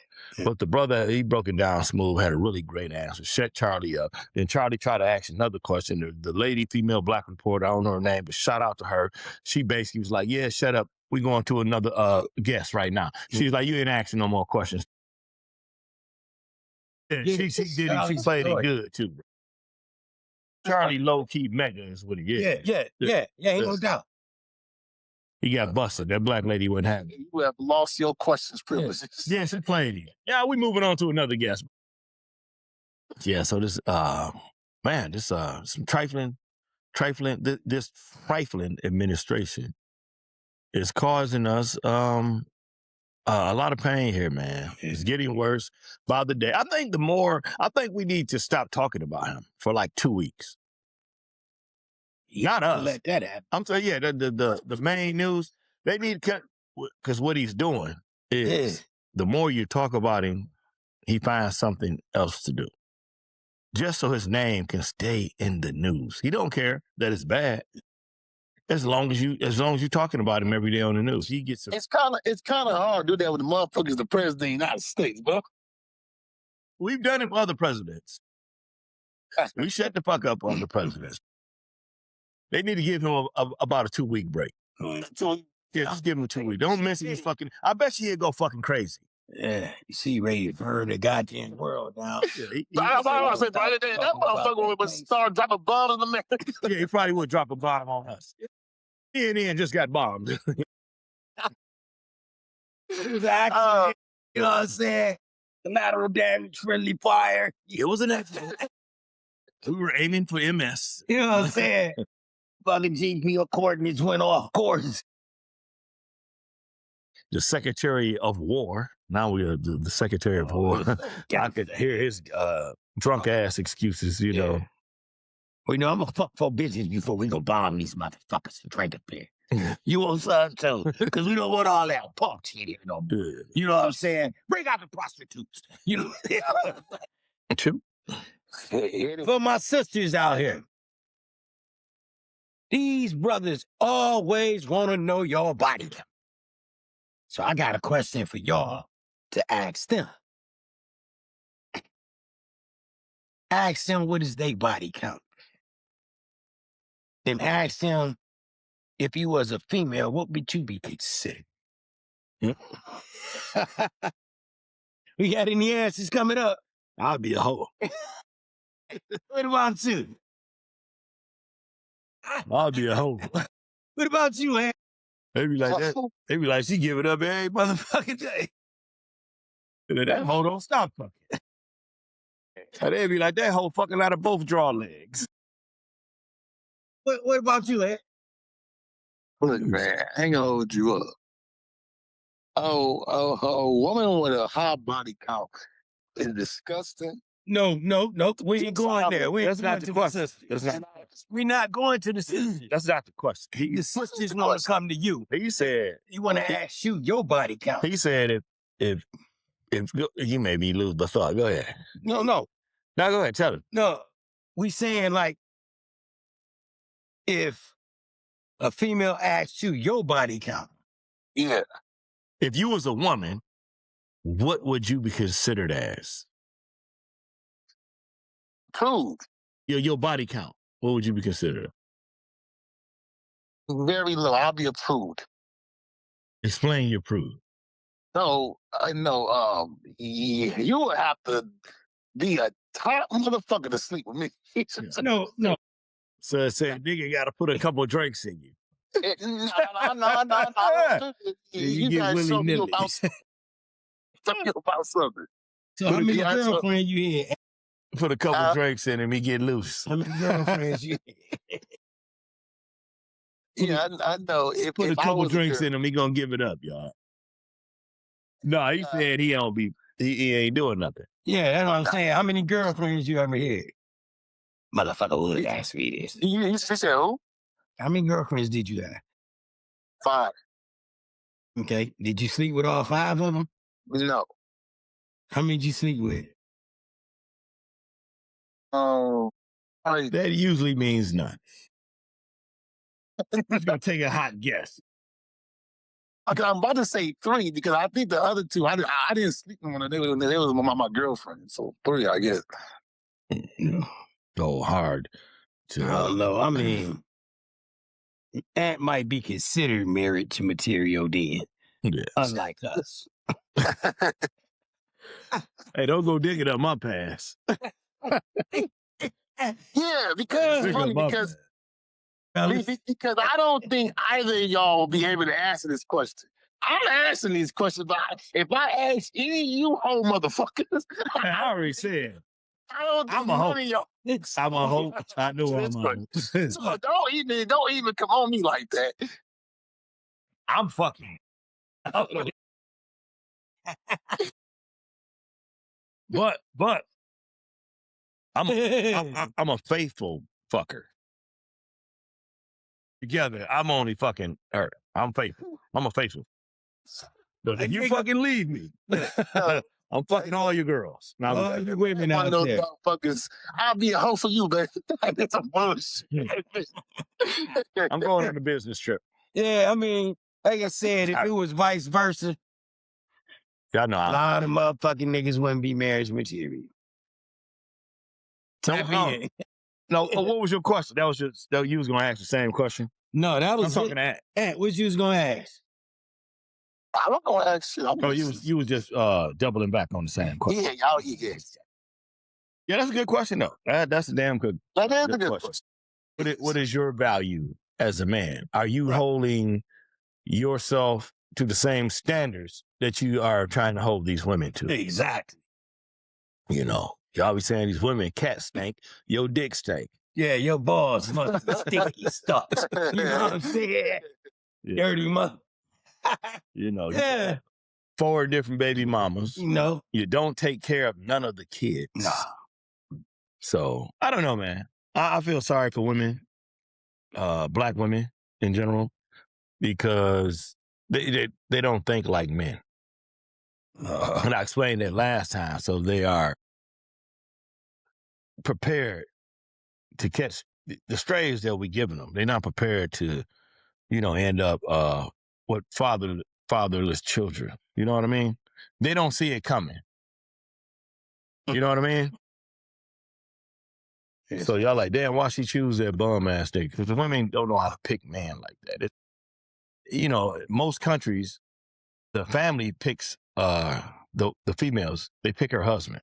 But the brother, he broke it down smooth, had a really great answer, shut Charlie up. Then Charlie tried to ask another question. The lady, female black reporter, I don't know her name, but shout out to her. She basically was like, yeah, shut up. We're going to another guest right now. She's like, you ain't asking no more questions. Yeah, she played it good too, bro. Charlie low-key mega is what he is. Yeah, ain't no doubt. He got busted. That black lady wouldn't have it. You have lost your questions privileges. Yeah, she played it. Yeah, we moving on to another guest. Yeah, so this some trifling, this trifling administration is causing us a lot of pain here, man. It's getting worse by the day. I think we need to stop talking about him for like 2 weeks. Not us. Let that happen. I'm saying, the main news, they need to cut, because what he's doing is the more you talk about him, he finds something else to do. Just so his name can stay in the news. He don't care that it's bad. As long as you're talking about him every day on the news, he gets. It's kind of hard to do that with the motherfuckers, the president of the United States, bro. We've done it for other presidents. We shut the fuck up on the presidents. They need to give him about a 2-week break. Yeah, just give him a 2 week. Don't mention his fucking. I bet you he'll go fucking crazy. Yeah, you see, ready for the goddamn world now. That motherfucker would start dropping bombs in America. Yeah, he probably would drop a bomb on us. CNN just got bombed. It was an accident. You know what I'm saying? Collateral damage, friendly fire. It was an accident. We were aiming for MS. You know what I'm saying? Fucking GPS coordinates went off course. The Secretary of War. Now we are the Secretary of War. I could hear his drunk ass excuses, you know. Well, I'm gonna fuck 4 bitches before we go bomb these motherfuckers and drink a beer. You want some too? Because we don't want all that punk shit here no more. You know what I'm saying? Bring out the prostitutes. You know. True. For my sisters out here, these brothers always want to know your body count. So I got a question for y'all to ask them. Ask them what is their body count. Then ask them, if you was a female, what would you be considered? We got any answers coming up? I'll be a hoe. What about you? I'll be a hoe. What about you, man? They be like that. They be like, she give it up every motherfucking day. That hoe don't stop fucking. They be like, that hoe fucking out of both draw legs. What about you, man? Look, man, I ain't gonna hold you up. A woman with a high body count is disgusting. No. We ain't going there. That's not the question. We're not going to the sisters. That's not the question. The sisters want to come to you. He said, you want to ask you your body count. He said, if you made me lose the thought. Go ahead. No. Now go ahead, tell him. No, we saying like, if a female asks you your body count. Yeah. If you was a woman, what would you be considered as? Prude. Your body count. What would you be considered? Very low. I'll be a prude. Explain your prude. So, you would have to be a top motherfucker to sleep with me. No. So it said, nigga got to put a couple of drinks in you. No. You get guys show me willy-nilly. about something. So how many girlfriends you had? Put a couple of drinks in him, he get loose. How many girlfriends you had? Yeah, I know. Put a couple drinks in him, he gonna give it up, y'all. No, he said he don't be. he ain't doing nothing. Yeah, that's what I'm saying. How many girlfriends you ever had? Motherfucker would ask me this. You said who? How many girlfriends did you have? 5. Okay. Did you sleep with all 5 of them? No. How many did you sleep with? Oh, That usually means none. Who's gonna take a hot guess? okay, I'm about to say 3 because I think the other 2 I didn't sleep with them. They was my girlfriend, so 3 I guess. Go hard. I don't know. I mean, Ant might be considered married to material then, Yes. unlike us. Hey, don't go digging up my past. Yeah, because it's funny because I don't think either of y'all will be able to answer this question. I'm answering these questions, but if I ask any of you whole motherfuckers, I already said. I don't think I'm a hoe. none of y'all. I'm a hoe. I know I'm a hoe. So don't even come on me like that. I'm fucking. But I'm a faithful fucker. Together, I'm only fucking her. I'm faithful. I'm a faithful. But if you fucking leave me, I'm fucking all your girls. Now, all you women One out of those there. motherfuckers. I'll be a hoe for you, baby. That's a bullshit. I'm going on a business trip. Yeah, I mean, like I said, if it was vice versa, Y'all know a lot of motherfucking niggas wouldn't be marriage material. No, what was your question? That was just you was gonna ask the same question. No, that was I'm talking to Ant, what you was gonna ask? I'm not gonna ask shit. you was just doubling back on the same question. Yeah, y'all yes. Yeah, that's a good question though. That's a damn good. That is a good good question. What is your value as a man? Are you holding yourself to the same standards that you are trying to hold these women to? Exactly. You know, y'all be saying these women cat stink, your dick stink. Yeah, your balls must be sticky stuff. You know what I'm saying? Yeah. Dirty mother. You know, Yeah. 4 different baby mamas. You know. You don't take care of none of the kids. Nah. So I don't know, man. I feel sorry for women, black women in general, because they don't think like men. And I explained that last time. So they are prepared to catch the strays that we giving them. They're not prepared to, end up with fatherless children. You know what I mean? They don't see it coming. You know what I mean? Yes. So y'all like, damn, why she choose that bum ass nigga? Because the women don't know how to pick man like that. Most countries, the family picks the females. They pick her husband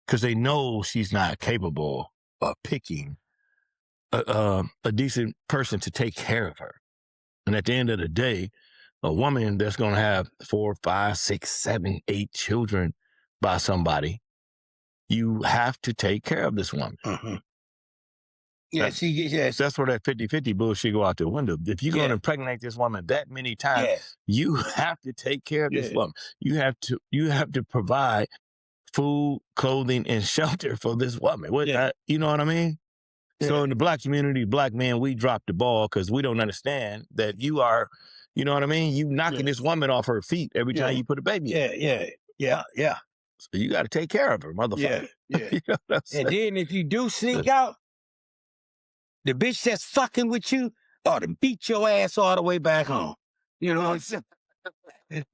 because they know she's not capable of picking a decent person to take care of her. And at the end of the day, a woman that's going to have 4, 5, 6, 7, 8 children by somebody, you have to take care of this woman. Mm-hmm. Yeah, that's where that 50-50 bullshit go out the window. If you're going to impregnate this woman that many times, you have to take care of this woman. You have to provide food, clothing, and shelter for this woman. You know what I mean? Yeah. So in the black community, black men, we drop the ball because we don't understand that you are, you know what I mean? You knocking this woman off her feet every time you put a baby in. Yeah. So you got to take care of her, motherfucker. Yeah. You know what I'm saying? And then if you do sneak out, the bitch that's fucking with you ought to beat your ass all the way back home. You know what I'm saying?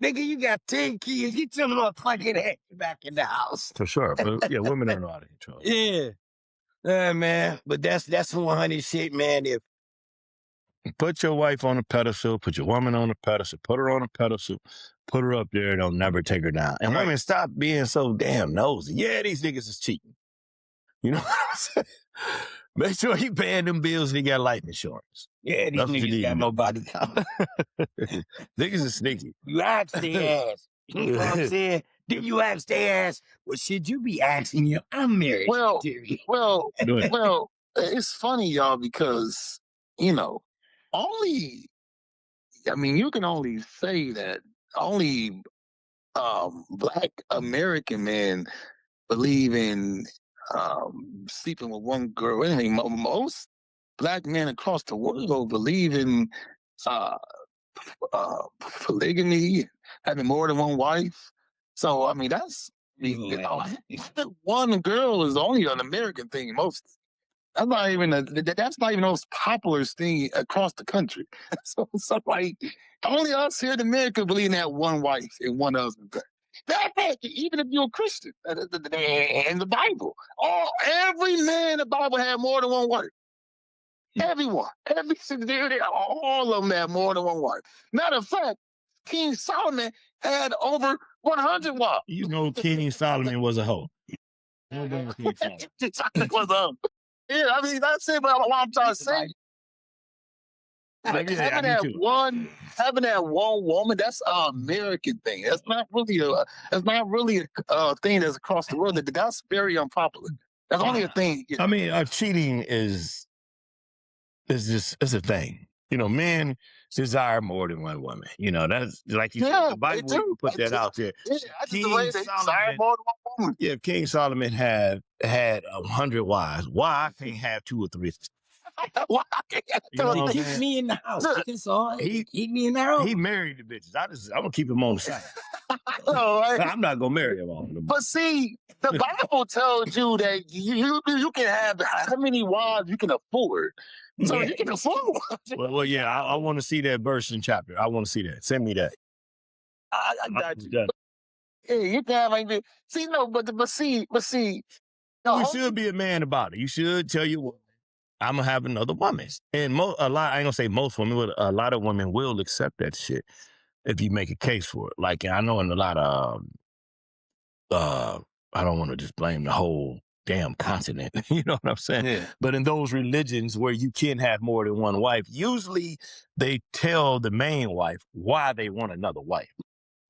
Nigga, you got 10 kids. Get your motherfucking ass back in the house. For sure. But yeah, women don't know how to control. Yeah. Yeah, man. But that's some 100 shit, man. If put your wife on a pedestal, put your woman on a pedestal, put her on a pedestal, put her up there, don't never take her down. And women, stop being so damn nosy. Yeah, these niggas is cheating. You know what I'm saying? Make sure he paying them bills and he got life insurance. Yeah, these niggas got nobody coming. Niggas are sneaky. You ask their ass. You know what I'm saying? Then you ask their ass, well, should you be asking you? I'm married. Well, it's funny, y'all, because, you can only say that only Black American men believe in sleeping with one girl. Anyway, most black men across the world believe in uh, polygamy, having more than one wife. So I mean, one girl is only an American thing. That's not even the most popular thing across the country. So like only us here in America believe in that one wife and one husband. Even if you're a Christian, in the Bible, every man in the Bible had more than one wife. Everyone, all of them had more than one wife. Matter of fact, King Solomon had over 100 wives. You know, King Solomon was a hoe. Solomon was a yeah. I mean, that's it. But what I'm trying to say, having that one woman, that's an American thing. That's not really a thing that's across the world. That's very unpopular. That's only a thing. I mean, cheating is just it's a thing. You know, men desire more than one woman. You know, that's like you said, the Bible you put that out there. Yeah, that's the way they desire more than one woman. Yeah, King Solomon had 100 wives. Why I can't have 2 or 3? Why? You know what I'm Keep saying? me in the house. Keep me in the house. He married the bitches. I'm gonna keep him on the side. Right? I'm not gonna marry him all of them. But see, the Bible tells you that you can have how many wives you can afford. So you can afford. Well, yeah, I want to see that verse and chapter. I want to see that. Send me that. I got you. Yeah, you can have like see no, but see. You should be a man about it. You should tell your woman, I'm gonna have another woman. And a lot, I ain't gonna say most women, but a lot of women will accept that shit if you make a case for it. Like I know in a lot of I don't want to just blame the whole damn continent. You know what I'm saying? Yeah. But in those religions where you can have more than one wife, usually they tell the main wife why they want another wife.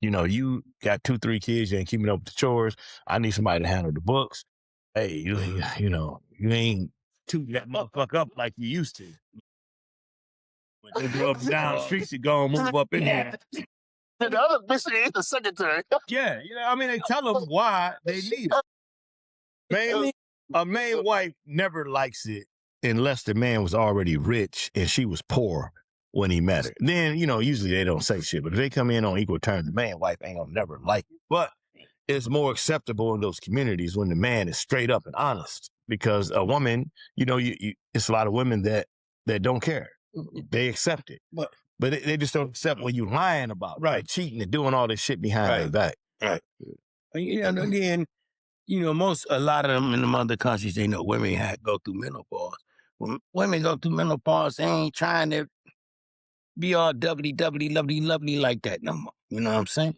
You know, you got 2, 3 kids, you ain't keeping up with the chores. I need somebody to handle the books. Hey, you know, you ain't tooting that motherfucker up like you used to. When they go up and down the streets, you go and move up in there. The other bitch is the secretary. Yeah, you know, I mean, they tell them why they need it. Man, a main wife never likes it unless the man was already rich and she was poor when he met her. Then, you know, usually they don't say shit, but if they come in on equal terms, the man wife ain't gonna never like it. But it's more acceptable in those communities when the man is straight up and honest. Because a woman, you know, it's a lot of women that don't care. They accept it. But they just don't accept when you lying about it, right? Cheating and doing all this shit behind their back. Right. Yeah, and then, you know, a lot of them in the other countries, they know women go through menopause. When women go through menopause, they ain't trying to be all lovely like that no more. You know what I'm saying?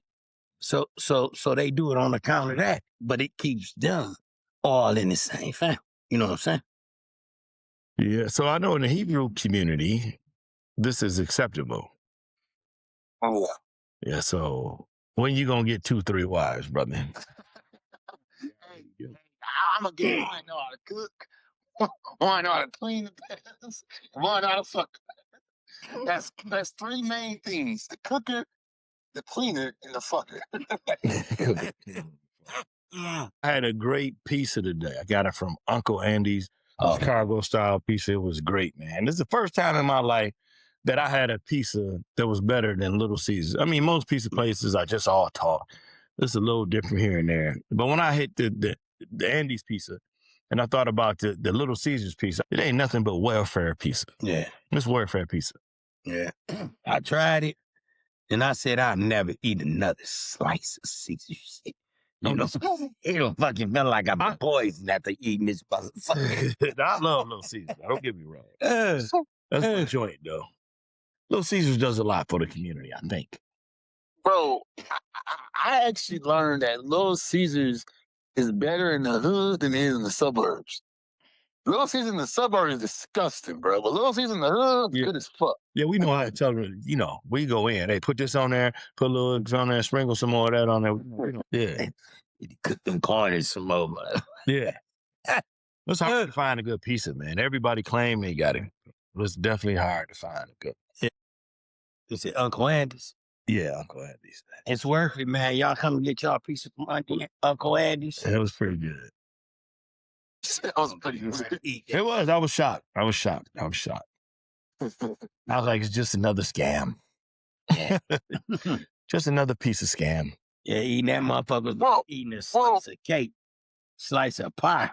So they do it on account of that, but it keeps them all in the same family. You know what I'm saying? Yeah. So I know in the Hebrew community, this is acceptable. Oh yeah. So when you gonna get 2, 3 wives, brother? I'm gonna get one know how to cook, one know how to clean the pants, one know how to fuck. That's 3 main things: the cooker, the cleaner, and the fucker. I had a great pizza today. I got it from Uncle Andy's Chicago style pizza. It was great, man. This is the first time in my life that I had a pizza that was better than Little Caesars. I mean, most pizza places are just all talk. It's a little different here and there. But when I hit the Andy's pizza and I thought about the Little Caesars pizza, it ain't nothing but welfare pizza. Yeah. It's welfare pizza. Yeah. I tried it and I said I'll never eat another slice of Caesars shit. You know, it don't fucking feel like I'm poisoned after eating this motherfucker. I love Little Caesars. Don't get me wrong. That's my joint, though. Little Caesars does a lot for the community, I think. Bro, I actually learned that Little Caesars is better in the hood than it is in the suburbs. Little Caesars in the suburbs is disgusting, bro. But Little Caesars in the hood is good as fuck. Yeah, we know how to tell them, you know, we go in. Hey, put this on there, put a little eggs on there, sprinkle some more of that on there. You know, yeah. Cook them corners some more, man. Yeah. It's hard to find a good pizza, man. Everybody claim they got it. It's definitely hard to find a good. Is it Uncle Andy's? Yeah, Uncle Andy's. It's worth it, man. Y'all come and get y'all a piece of money, Uncle Andy's. It was pretty good. That was pretty good. It was. I was shocked. I was shocked. I was like, it's just another scam. Yeah. Just another piece of scam. Yeah, eating that motherfucker, eating a slice of cake, slice of pie.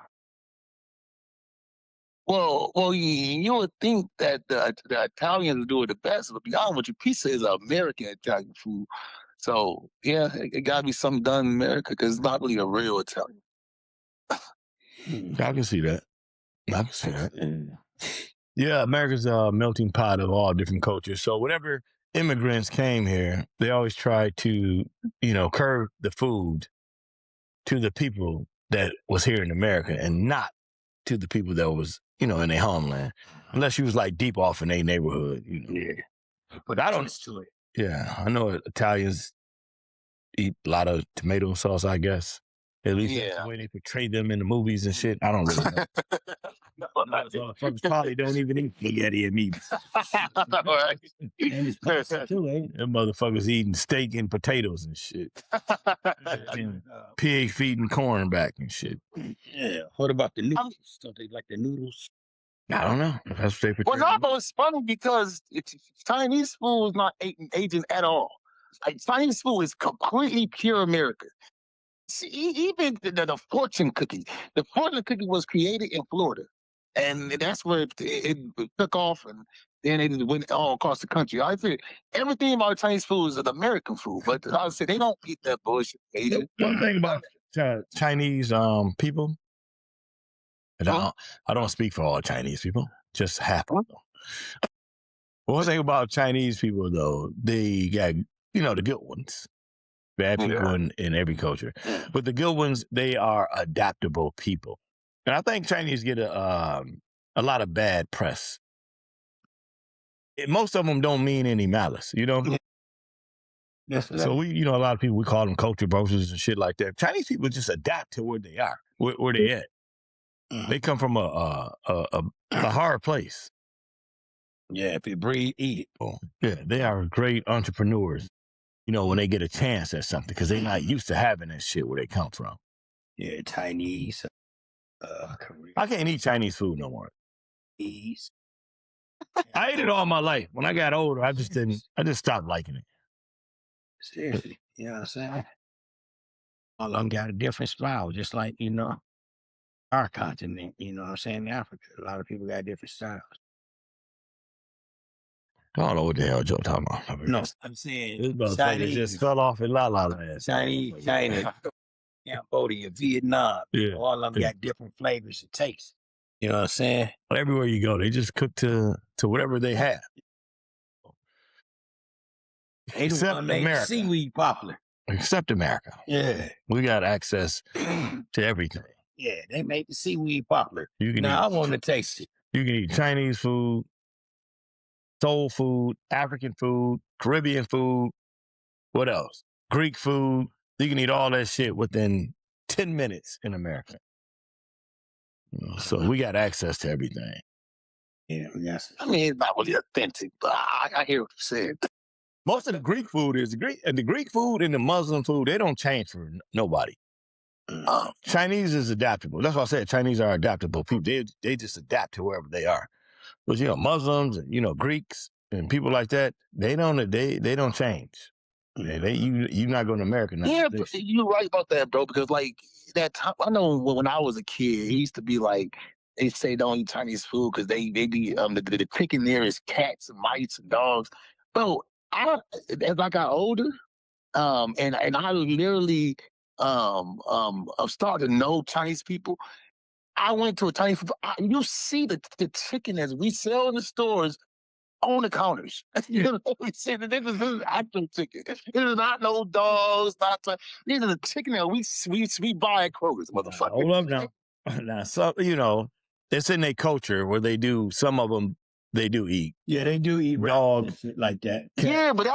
Well, you would think that the Italians do it the best, but to be honest with you, pizza is American Italian food. So yeah, it got to be something done in America because it's not really a real Italian. I can see that. Yeah, America's a melting pot of all different cultures. So whenever immigrants came here, they always tried to, curb the food to the people that was here in America and not to the people that was, in their homeland. Unless you was like deep off in their neighborhood, Yeah. But I don't to it. Yeah, I know Italians eat a lot of tomato sauce, I guess. At least that's the way they portray them in the movies and shit. I don't really know. Motherfuckers probably don't even eat spaghetti and meat. And it's pasta too, ain't it? Them motherfuckers eating steak and potatoes and shit. And pig feeding corn back and shit. Yeah. What about the noodles? Don't they like the noodles? I don't know. That's what they portray. Well, no, it's funny because Chinese food is not Asian at all. Like, Chinese food is completely pure American. See, even the fortune cookie. The fortune cookie was created in Florida, and that's where it took off, and then it went all across the country. I think everything about Chinese food is an American food, but I would say they don't eat that bullshit. One thing about Chinese people, and I don't speak for all Chinese people, just half of them. One thing about Chinese people, though, they got, the good ones. Bad people in every culture. But the good ones, they are adaptable people. And I think Chinese get a lot of bad press. Most of them don't mean any malice, Yes, So we, a lot of people, we call them culture vultures and shit like that. Chinese people just adapt to where they are, where they at. They come from a hard place. Yeah, if you breathe, eat it. Yeah, they are great entrepreneurs. When they get a chance at something, because they're not used to having that shit where they come from. Yeah, Chinese, Korean. I can't eat Chinese food no more. Chinese. I ate it all my life. When I got older, I just stopped liking it. Seriously, you know what I'm saying? All of them got a different style, just like, our continent, you know what I'm saying? In Africa, a lot of people got different styles. I don't know what the hell Joe talking about. No, I'm saying this motherfucker just fell off in La La Land. Chinese, China, Cambodia, Vietnam. Yeah. All of them got different flavors and tastes. You know what I'm saying? Everywhere you go, they just cook to whatever they have. Except America. Seaweed popular. Except America. Yeah. We got access to everything. Yeah, they make the seaweed popular. I want to taste it. You can eat Chinese food, soul food, African food, Caribbean food, what else? Greek food. You can eat all that shit within 10 minutes in America. So we got access to everything. Yeah, yes. I mean, it's not really authentic, but I hear what you're saying. Most of the Greek food is the Greek food and the Muslim food, they don't change for nobody. Chinese is adaptable. That's why I said Chinese are adaptable people. They just adapt to wherever they are. But Muslims and Greeks and people like that, they don't change. You're not going to America now. Yeah, but you're right about that, bro. Because like that time, I know when I was a kid, it used to be like they say don't eat Chinese food because they be the chicken there is cats and mice and dogs. Bro, as I got older, and I literally started to know Chinese people. I went to a Chinese food. You see the chicken as we sell in the stores on the counters. You know, we say that this is actual chicken. It is not no dogs. These are the chicken that we buy at Kroger's, motherfucker. Hold up now. Now, some it's in their culture where they do. Some of them they do eat. Yeah, they do eat dogs like that. Yeah, but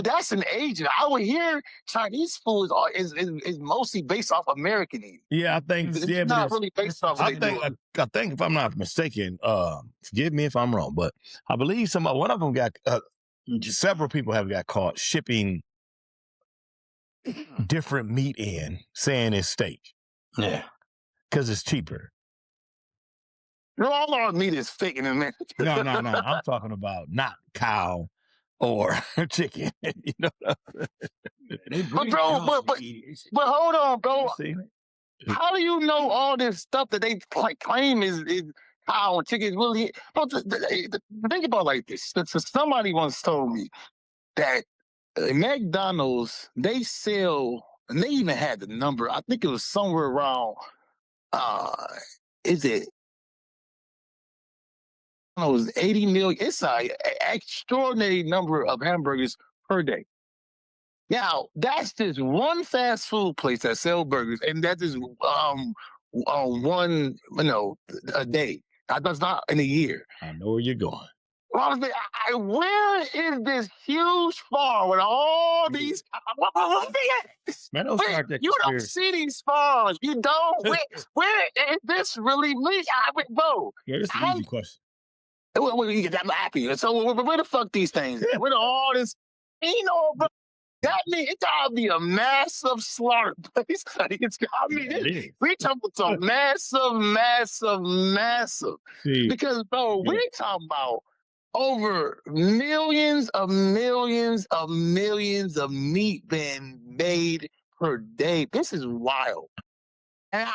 that's an Asian. I would hear Chinese food is mostly based off American eating. Yeah, I think it's not really based off. I think if I'm not mistaken, forgive me if I'm wrong, but I believe one of them got Several people have got caught shipping different meat in, saying it's steak. Yeah. Because it's cheaper. No, all our meat is fake in a minute. No. I'm talking about not cow or chicken. You know. But bro, but hold on, bro. How do you know all this stuff that they claim is cow and chicken is really? But think about it like this. So somebody once told me that McDonald's, they sell, and they even had the number. I think it was somewhere around. Is it? It was 80 million. It's an extraordinary number of hamburgers per day. Now, that's just one fast food place that sells burgers, and that is one, a day. That's not in a year. I know where you're going. Well, where is this huge farm with all these? Man, don't start that You don't see these farms. You don't. Where is this really me? Bro. Yeah, this is an easy question. I'm happy. So where the fuck these things? Where all this? Bro. That means it's gotta be a massive slaughter place. We talking about some massive. See, because bro, we're talking about over millions of meat being made per day. This is wild. And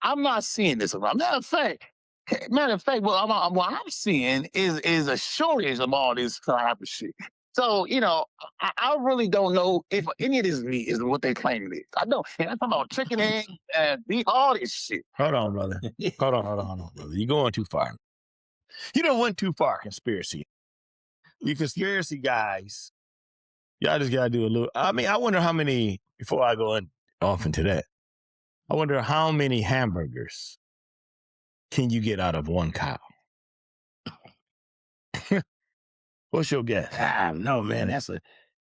I'm not seeing this around. Matter of fact, what I'm seeing is a shortage of all this type of shit. So, I really don't know if any of this meat is what they claim it is. I don't. And I'm talking about chicken, egg, and beef, all this shit. Hold on, brother. Hold on, brother. You're going too far. You don't went too far, conspiracy. You conspiracy guys, y'all just got to do a little. I mean, I wonder how many, before I go off into that, I wonder how many hamburgers can you get out of one cow? What's your guess? No, man.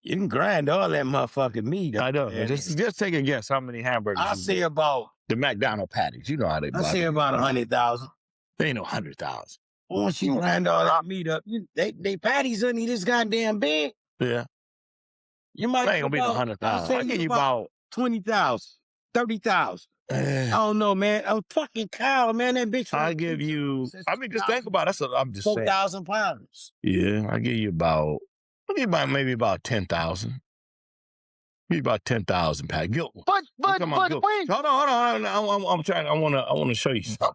You can grind all that motherfucking meat. I know. Just take a guess. How many hamburgers? I'll say about the McDonald's patties. You know how they. I'll say about 100,000. There ain't no 100,000. Once you grind all that meat up, they patties only this goddamn big. Yeah. You might ain't gonna be 100,000. I'll give you about 20,000, 30,000. I don't know, man. A fucking cow, man. That bitch. I'll give you. I mean, just think about it. I'm just saying. 4,000 pounds. Yeah, I'll give you maybe about 10,000. Maybe about 10,000 pack. Guilt. But wait. Hold on. I'm trying. I want to show you something.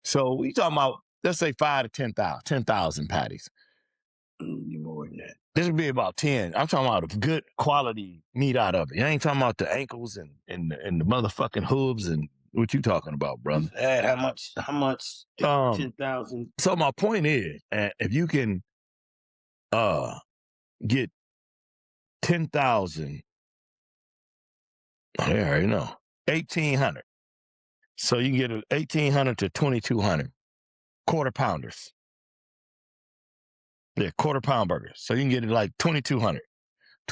So we talking about, let's say 5 to 10,000 patties. More than that. This would be about 10. I'm talking about a good quality meat out of it. I ain't talking about the ankles and the motherfucking hooves and what you talking about, brother. How much? 10,000. So my point is, if you can get 10,000, I already know, 1,800. So you can get 1,800 to 2,200 quarter pounders. Yeah, quarter pound burgers. So you can get it like 2,200.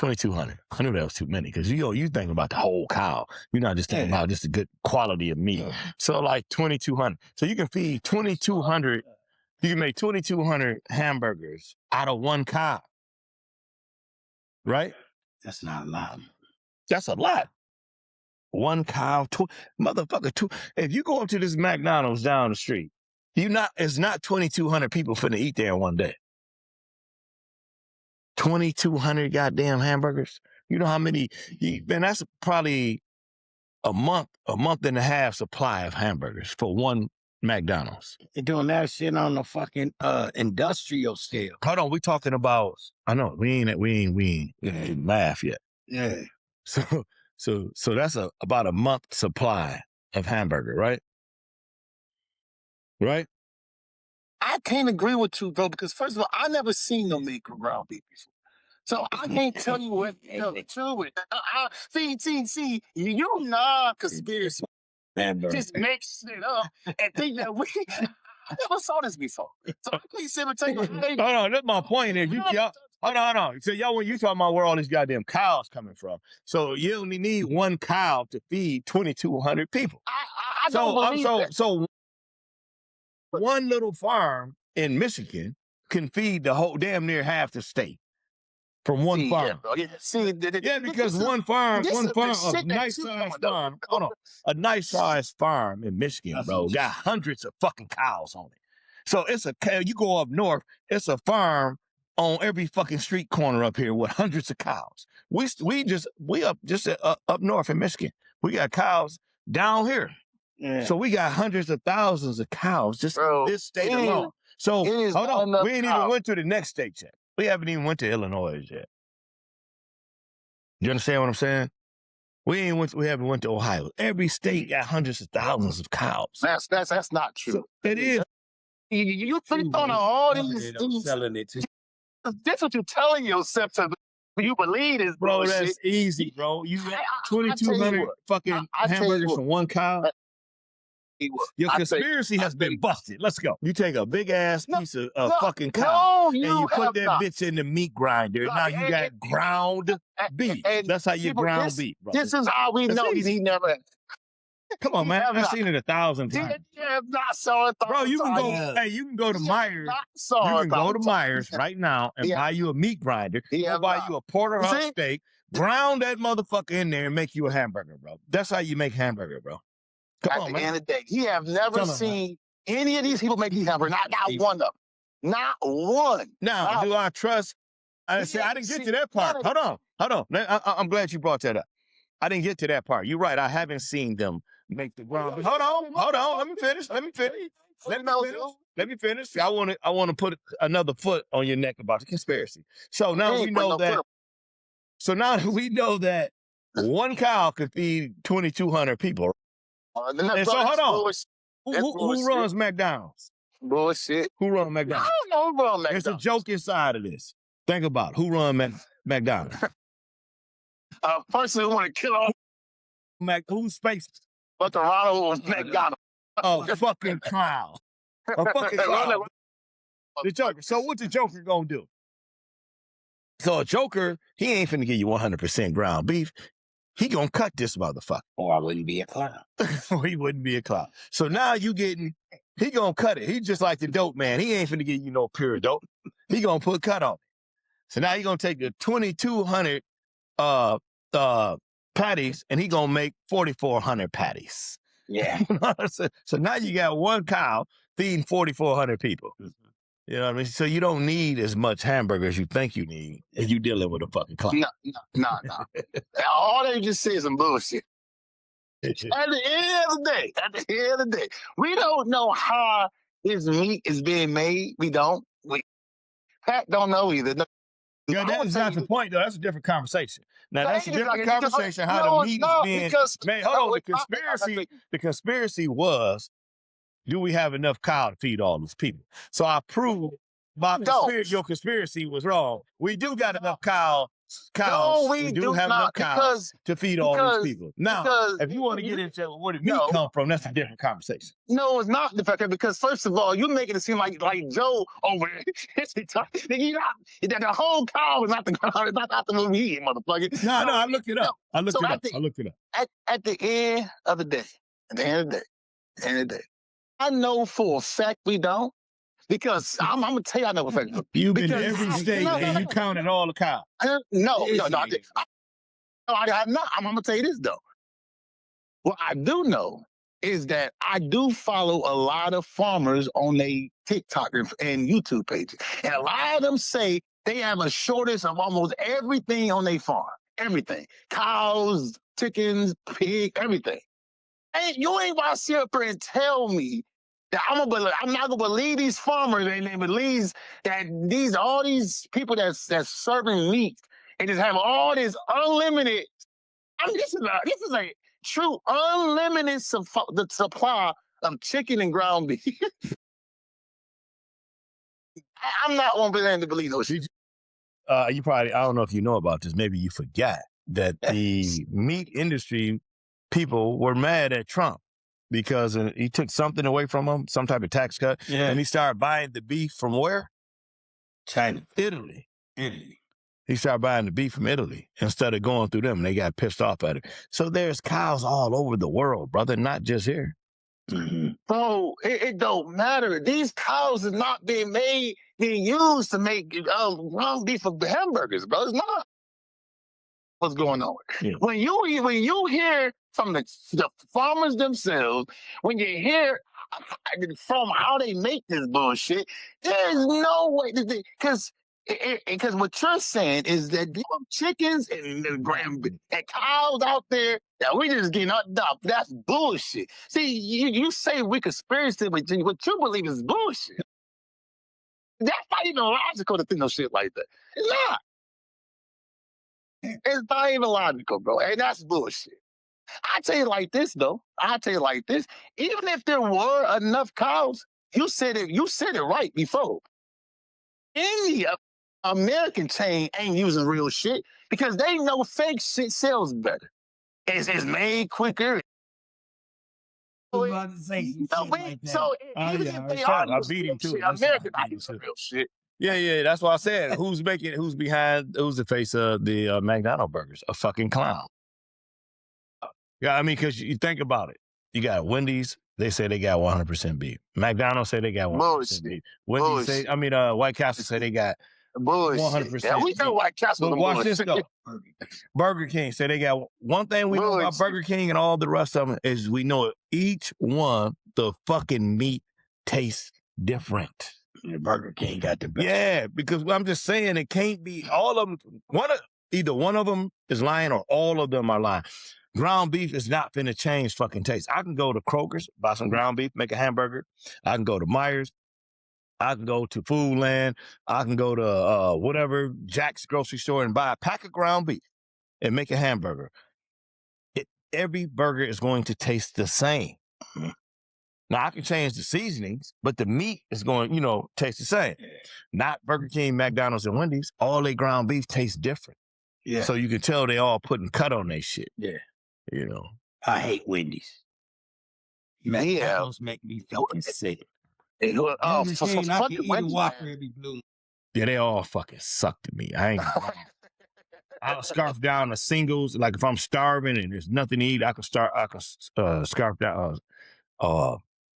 I knew that was too many because you thinking about the whole cow. You're not just thinking about just a good quality of meat. So like 2,200. So you can feed 2,200. You can make 2,200 hamburgers out of one cow. Right? That's not a lot. That's a lot. One cow, motherfucker. If you go up to this McDonald's down the street, it's not 2,200 people finna eat there in one day. 2,200 goddamn hamburgers. You know how many? Man, that's probably a month and a half supply of hamburgers for one McDonald's. They're doing that shit on the fucking industrial scale. Hold on, we talking about. I know we ain't math yet. Yeah. So that's about a month supply of hamburger, right? Right. I can't agree with you, bro, because first of all, I never seen them make ground beef before. So I can't tell you what to it. See, you non-conspiracy just make shit up and think that I never saw this before. So I can't sit and take Hold on, that's my point. Hold on. So y'all, when you talking about where all these goddamn cows coming from, so you only need one cow to feed 2,200 people. I don't believe that. So one little farm in Michigan can feed the whole damn near half the state from one farm. Yeah, Because one farm, a nice sized farm, hold on, a nice sized farm in Michigan, bro, got hundreds of fucking cows on it. So it's you go up north, it's a farm on every fucking street corner up here with hundreds of cows. We up up north in Michigan, we got cows down here. Yeah. So we got hundreds of thousands of cows just in this state alone. So hold on, we ain't even went to the next state yet. We haven't even went to Illinois yet. You understand what I'm saying? We haven't went to Ohio. Every state got hundreds of thousands of cows. That's not true. So it is. You think on all these selling it to. That's what you're telling yourself to. You believe this, bro. That's easy, bro. You got 2,200 fucking hamburgers from one cow. Your conspiracy has been busted. Let's go. You take a big ass piece of fucking cow and you put that bitch in the meat grinder. Now you got ground beef. That's how you ground beef, bro. This is how we know he never. Come on, man. I've seen it 1,000 times. Bro, you can go. Hey, you can go to Myers. You can go to Myers right now and buy you a meat grinder. Go buy you a porterhouse steak. Ground that motherfucker in there and make you a hamburger, bro. That's how you make hamburger, bro. At the end of the day, he have never seen any of these people make these hamburgers. Not one of them. Not one. Now, do I trust? I didn't get to that part. Hold on. I'm glad you brought that up. I didn't get to that part. You're right. I haven't seen them make the ground. Hold on. Let me finish. Let me finish. I want to put another foot on your neck about the conspiracy. So now we know that. So now we know that one cow could feed 2,200 people. And so hold on. Who runs McDonald's? Bullshit. Who runs McDonald's? I don't know who runs McDonald's. There's a joke inside of this. Think about it. Who runs McDonald's? A person who want to kill all who's face? But the Ronald was McDonald. A fucking clown. A fucking clown. The Joker. So what's the Joker gonna do? So a Joker, he ain't finna give you 100% ground beef. He gonna cut this motherfucker. Or I wouldn't be a clown. Or he wouldn't be a clown. So now he gonna cut it. He just like the dope man. He ain't finna give you no pure dope. He gonna put cut on it. So now he gonna take the 2,200 patties and he gonna make 4,400 patties. Yeah. So now you got one cow feeding 4,400 people. Mm-hmm. You know what I mean? So you don't need as much hamburger as you think you need, and you dealing with a fucking clown. No. All they just say is some bullshit. At the end of the day, we don't know how his meat is being made. We don't. Pat don't know either. Yeah, that's not the point, though. That's a different conversation. Now, that's a different conversation, how the meat is being made. Hold on, the conspiracy was, do we have enough cow to feed all these people? So I proved your conspiracy was wrong. We do got enough cows. No, we do have enough cows to feed all these people. Now, if you want to get into where the meat come from, that's a different conversation. No, it's not different because first of all, you're making it seem like Joe over there. The whole cow is not the movie he motherfucker. No, I looked it up. I looked it up. At the end of the day, I know for a fact we don't. Because I'm gonna tell you, I know for a fact. You've been to every state and you counted all the cows. No, I did. I'm not. I'm gonna tell you this though. What I do know is that I do follow a lot of farmers on their TikTok and YouTube pages, and a lot of them say they have a shortage of almost everything on their farm. Everything: cows, chickens, pig, everything. And you ain't about to sit up here and tell me that I'm not gonna believe these farmers and they believe that all these people that's serving meat and just have all this unlimited. I mean, this is a true unlimited supply of chicken and ground beef. I'm not one to believe those shit. You probably, I don't know if you know about this. Maybe you forgot that the meat industry people were mad at Trump because he took something away from them, some type of tax cut, and he started buying the beef from where? China. Italy. He started buying the beef from Italy instead of going through them, and they got pissed off at it. So there's cows all over the world, brother, not just here. Mm-hmm. Bro, it don't matter. These cows is not being made being used to make ground beef for hamburgers, bro. It's not. What's going on? Yeah. When you hear from the farmers themselves, when you hear from how they make this bullshit, there's no way because what you're saying is that them chickens and and cows out there that we just getting up, that's bullshit. See, you say we conspiracy, but what you believe is bullshit. That's not even logical to think no shit like that. It's not. It's not even logical, bro. And that's bullshit. I tell you like this, though. I tell you like this. Even if there were enough cows, you said it. You said it right before. Any American chain ain't using real shit because they know fake shit sells better. It's made quicker. I was about to say some shit like that. So even if they are I beat him using too. real shit, American not using real shit. Yeah. That's why I said who's the face of the McDonald's burgers? A fucking clown. Yeah, I mean, because you think about it. You got Wendy's. They say they got 100% beef. McDonald's say they got 100% beef. Wendy's say, White Castle say they got 100%. Yeah, we know White Castle. But watch this though. Burger King say they got one thing we know about Burger King and all the rest of them is we know each one the fucking meat tastes different. Burger King got the best. Yeah, because I'm just saying it can't be all of them. Either one of them is lying or all of them are lying. Ground beef is not finna change fucking taste. I can go to Kroger's, buy some ground beef, make a hamburger. I can go to Myers. I can go to Foodland. I can go to whatever, Jack's grocery store and buy a pack of ground beef and make a hamburger. Every burger is going to taste the same. Now, I can change the seasonings, but the meat is going, taste the same. Not Burger King, McDonald's, and Wendy's. All their ground beef tastes different. Yeah. So you can tell they all putting cut on their shit. Yeah. I hate Wendy's. McDonald's make me fucking sick. Burger King, I can eat a Whopper every blue. Yeah, they all fucking suck to me. I ain't I'll scarf down the singles. Like if I'm starving and there's nothing to eat, I can scarf down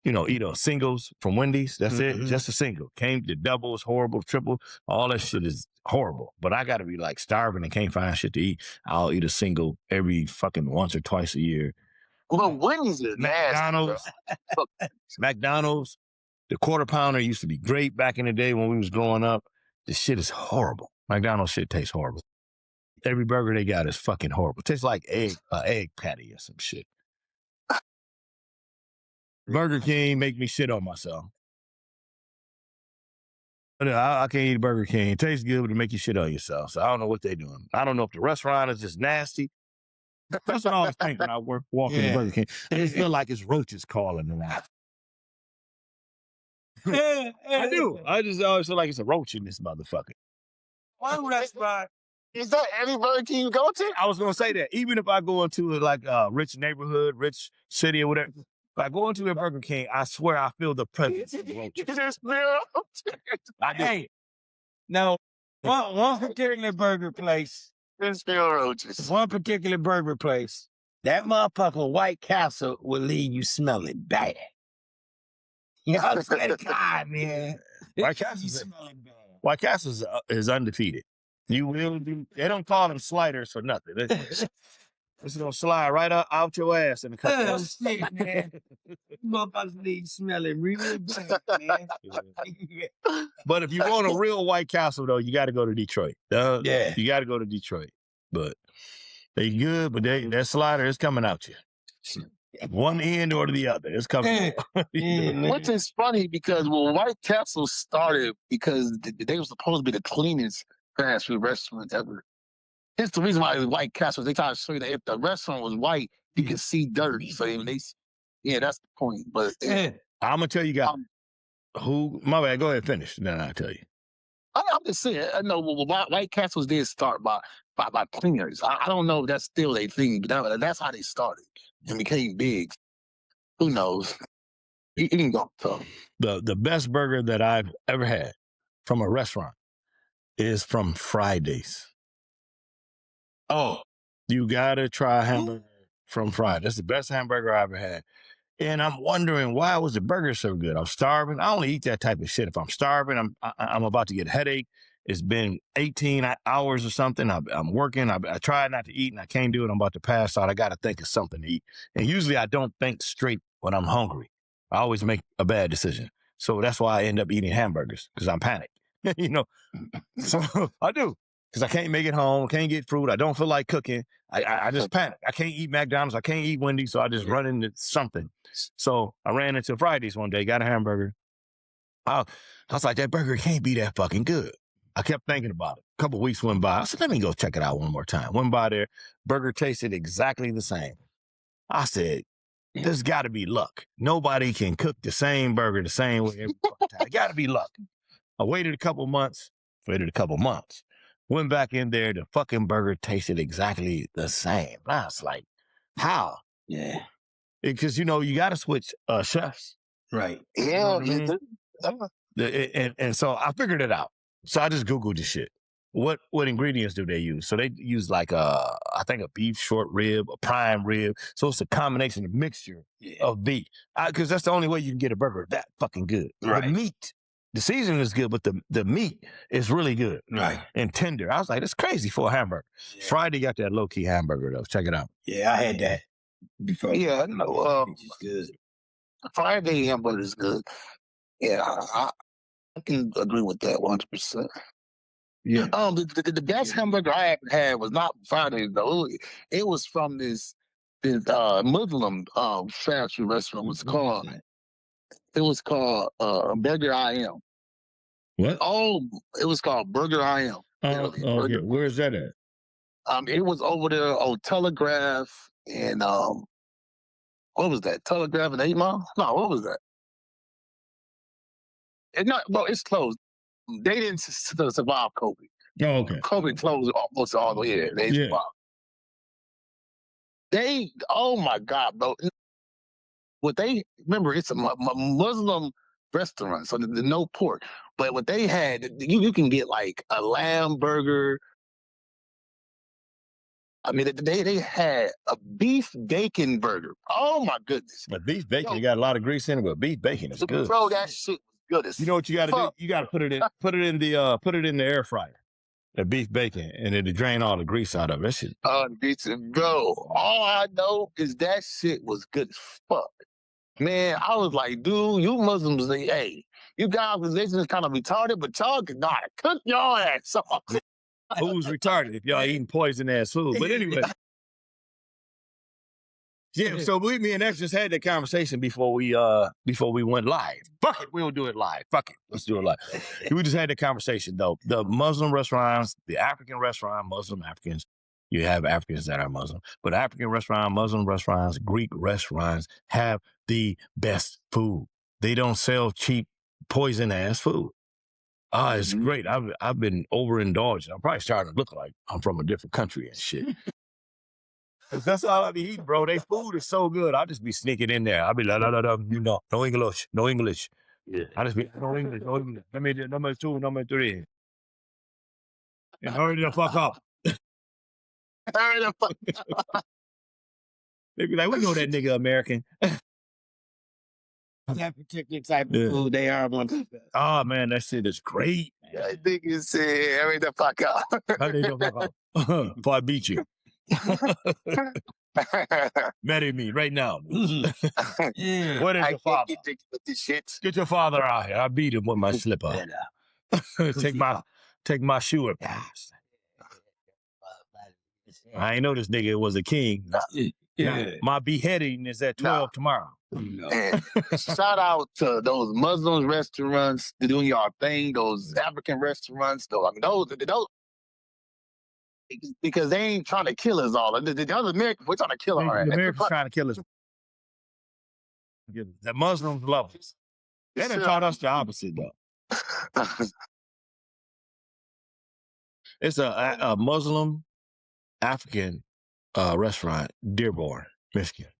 eat a singles from Wendy's. That's it. Just a single. The doubles, horrible, triple, all that shit is horrible. But I gotta be like starving and can't find shit to eat. I'll eat a single every fucking once or twice a year. Well, Wendy's is McDonald's. McDonald's, the quarter pounder used to be great back in the day when we was growing up. This shit is horrible. McDonald's shit tastes horrible. Every burger they got is fucking horrible. It tastes like egg patty or some shit. Burger King make me shit on myself. I can't eat Burger King. It tastes good, but it make you shit on yourself. So I don't know what they're doing. I don't know if the restaurant is just nasty. That's what I always think when I walk into Burger King. I just feel like it's roaches calling around. I do. I just always feel like it's a roach in this motherfucker. One restaurant. Is that every Burger King you go to? I was going to say that. Even if I go into a rich neighborhood, rich city or whatever, if I go into a Burger King, I swear I feel the presence of roaches. I do. Hey, no, one particular burger place. There's still roaches. One particular burger place. That motherfucker White Castle will leave you smelling bad. I swear to God, man. White Castle is undefeated. You will do. They don't call them sliders for nothing. It's gonna slide right out your ass in a couple of shit, man. Motherfuckers leave smelling really bad, man. But if you want a real White Castle, though, you got to go to Detroit. Yeah, you got to go to Detroit. But they good, but that slider is coming out you. One end or the other. It's coming. Which is funny because White Castle started because they were supposed to be the cleanest fast food restaurant ever. It's the reason why it was White Castle. They try to show you that if the restaurant was white, you could see dirt. So that's the point. But I'm gonna tell you guys my bad. Go ahead, finish. Then I'll tell you. I'm just saying. I know White Castles did start by cleaners. I don't know if that's still a thing, but that's how they started and became big. Who knows? You can go tough. The best burger that I've ever had from a restaurant is from Fridays. Oh, you gotta try a hamburger from Fridays. That's the best hamburger I ever had. And I'm wondering, why was the burger so good? I'm starving. I only eat that type of shit if I'm starving. I'm about to get a headache. It's been 18 hours or something. I'm working. I tried not to eat and I can't do it. I'm about to pass out. I got to think of something to eat. And usually I don't think straight when I'm hungry. I always make a bad decision. So that's why I end up eating hamburgers, because I'm panicked. You know, so I do, because I can't make it home. Can't get food. I don't feel like cooking. I just panic. I can't eat McDonald's. I can't eat Wendy's. So I just run into something. So I ran into Fridays one day, got a hamburger. I was like, that burger can't be that fucking good. I kept thinking about it. A couple of weeks went by. I said, let me go check it out one more time. Went by there. Burger tasted exactly the same. I said, there's got to be luck. Nobody can cook the same burger the same way every fucking time. It got to be luck. I waited a couple months. Went back in there. The fucking burger tasted exactly the same. I was like, how? Yeah. Because, you know, you got to switch chefs. Right. Yeah, You know what I mean? And so I figured it out. So I just Googled this shit. What ingredients do they use? So they use like I think a beef short rib, a prime rib. So it's a combination, a mixture of beef. Because that's the only way you can get a burger that fucking good. Right. The meat, the seasoning is good, but the meat is really good. Right. And tender. I was like, that's crazy for a hamburger. Yeah. Friday got that low-key hamburger, though. Check it out. Yeah, I had that before. Yeah, I know. It's good. Friday hamburger is good. Yeah, I can agree with that 100%. Yeah. The best hamburger I ever had was not Friday though. It was from this Muslim fast food restaurant. It was called Burger I Am. What? Oh, it was called Burger I Am. Okay. Where's that at? It was over there on Telegraph and what was that? Telegraph and 8 Mile? No, what was that? It's closed. They didn't survive COVID. Oh, okay. COVID closed almost all the way there. They survived. Oh my God, bro. Remember, it's a Muslim restaurant, so there's no pork. But what they had, you can get like a lamb burger. I mean, they had a beef bacon burger. Oh my goodness! But beef bacon, you got a lot of grease in it, but beef bacon is good. Bro, that shit was good as You know what you got to do? You got to put it in the air fryer. The beef bacon, and it'll drain all the grease out of it. That shit. Bro, all I know is that shit was good as fuck. Man, I was like, dude, you Muslims, hey, you guys, this is kind of retarded, but y'all can know how to cook your ass off. Who's retarded if y'all eating poison ass food? But anyway. Yeah, so me and X just had that conversation before we went live. Fuck it, we'll do it live. Fuck it, let's do it live. We just had that conversation though. The Muslim restaurants, the African restaurant, Muslim Africans. You have Africans that are Muslim, but African restaurant, Muslim restaurants, Greek restaurants have the best food. They don't sell cheap poison ass food. It's great. I've been overindulged. I'm probably starting to look like I'm from a different country and shit. That's all I be eating, bro. They food is so good. I'll just be sneaking in there. I'll be like, you know, no English. Yeah. I just be, no English. Let me do number 2, number 3. And hurry the fuck up. Hurry the fuck up. They be like, we know that nigga American. That particular type of food, they are one of the best. Oh, man, that shit is great. I think you said, hurry the fuck up. Hurry the fuck up. Before I beat you. Marry me right now. Yeah. What is your father? Get your father out here. I beat him with my slipper. Take my shoe up. I ain't know this nigga was a king. Yeah. My beheading is at 12 tomorrow. And shout out to those Muslim restaurants doing y'all thing, those African restaurants, though. I mean, those because they ain't trying to kill us all. The other Americans, we're trying to kill our ass. The Americans trying to kill us. The Muslims love us. They done taught us the opposite, though. It's a Muslim African restaurant, Dearborn, Michigan.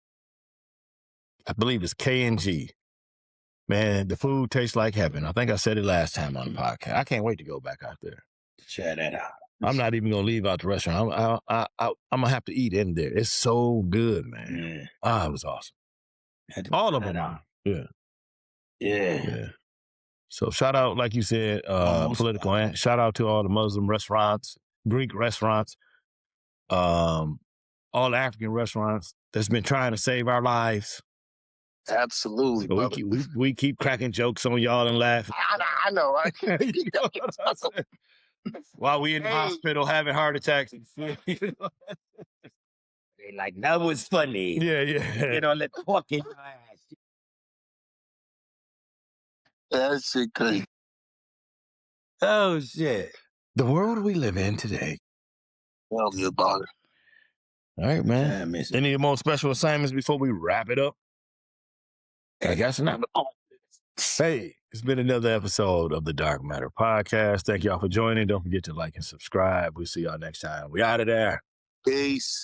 I believe it's K&G. Man, the food tastes like heaven. I think I said it last time on the podcast. I can't wait to go back out there. Try that out. I'm not even gonna leave out the restaurant. I'm gonna have to eat in there. It's so good, man. It was awesome. All of them are. Yeah. Yeah. So shout out, like you said, political. And shout out to all the Muslim restaurants, Greek restaurants, all the African restaurants that's been trying to save our lives. Absolutely, So brother. we keep cracking jokes on y'all and laughing. I know, right? You know what I'm saying? While we in the hospital having heart attacks. They like, that was funny. Yeah. Get on the fucking ass. That shit crazy. Oh, shit. The world we live in today. Tell me about it. All right, man. Any more special assignments before we wrap it up? I guess not. Hey, it's been another episode of the Dark Matter Podcast. Thank y'all for joining. Don't forget to like and subscribe. We'll see y'all next time. We out of there. Peace.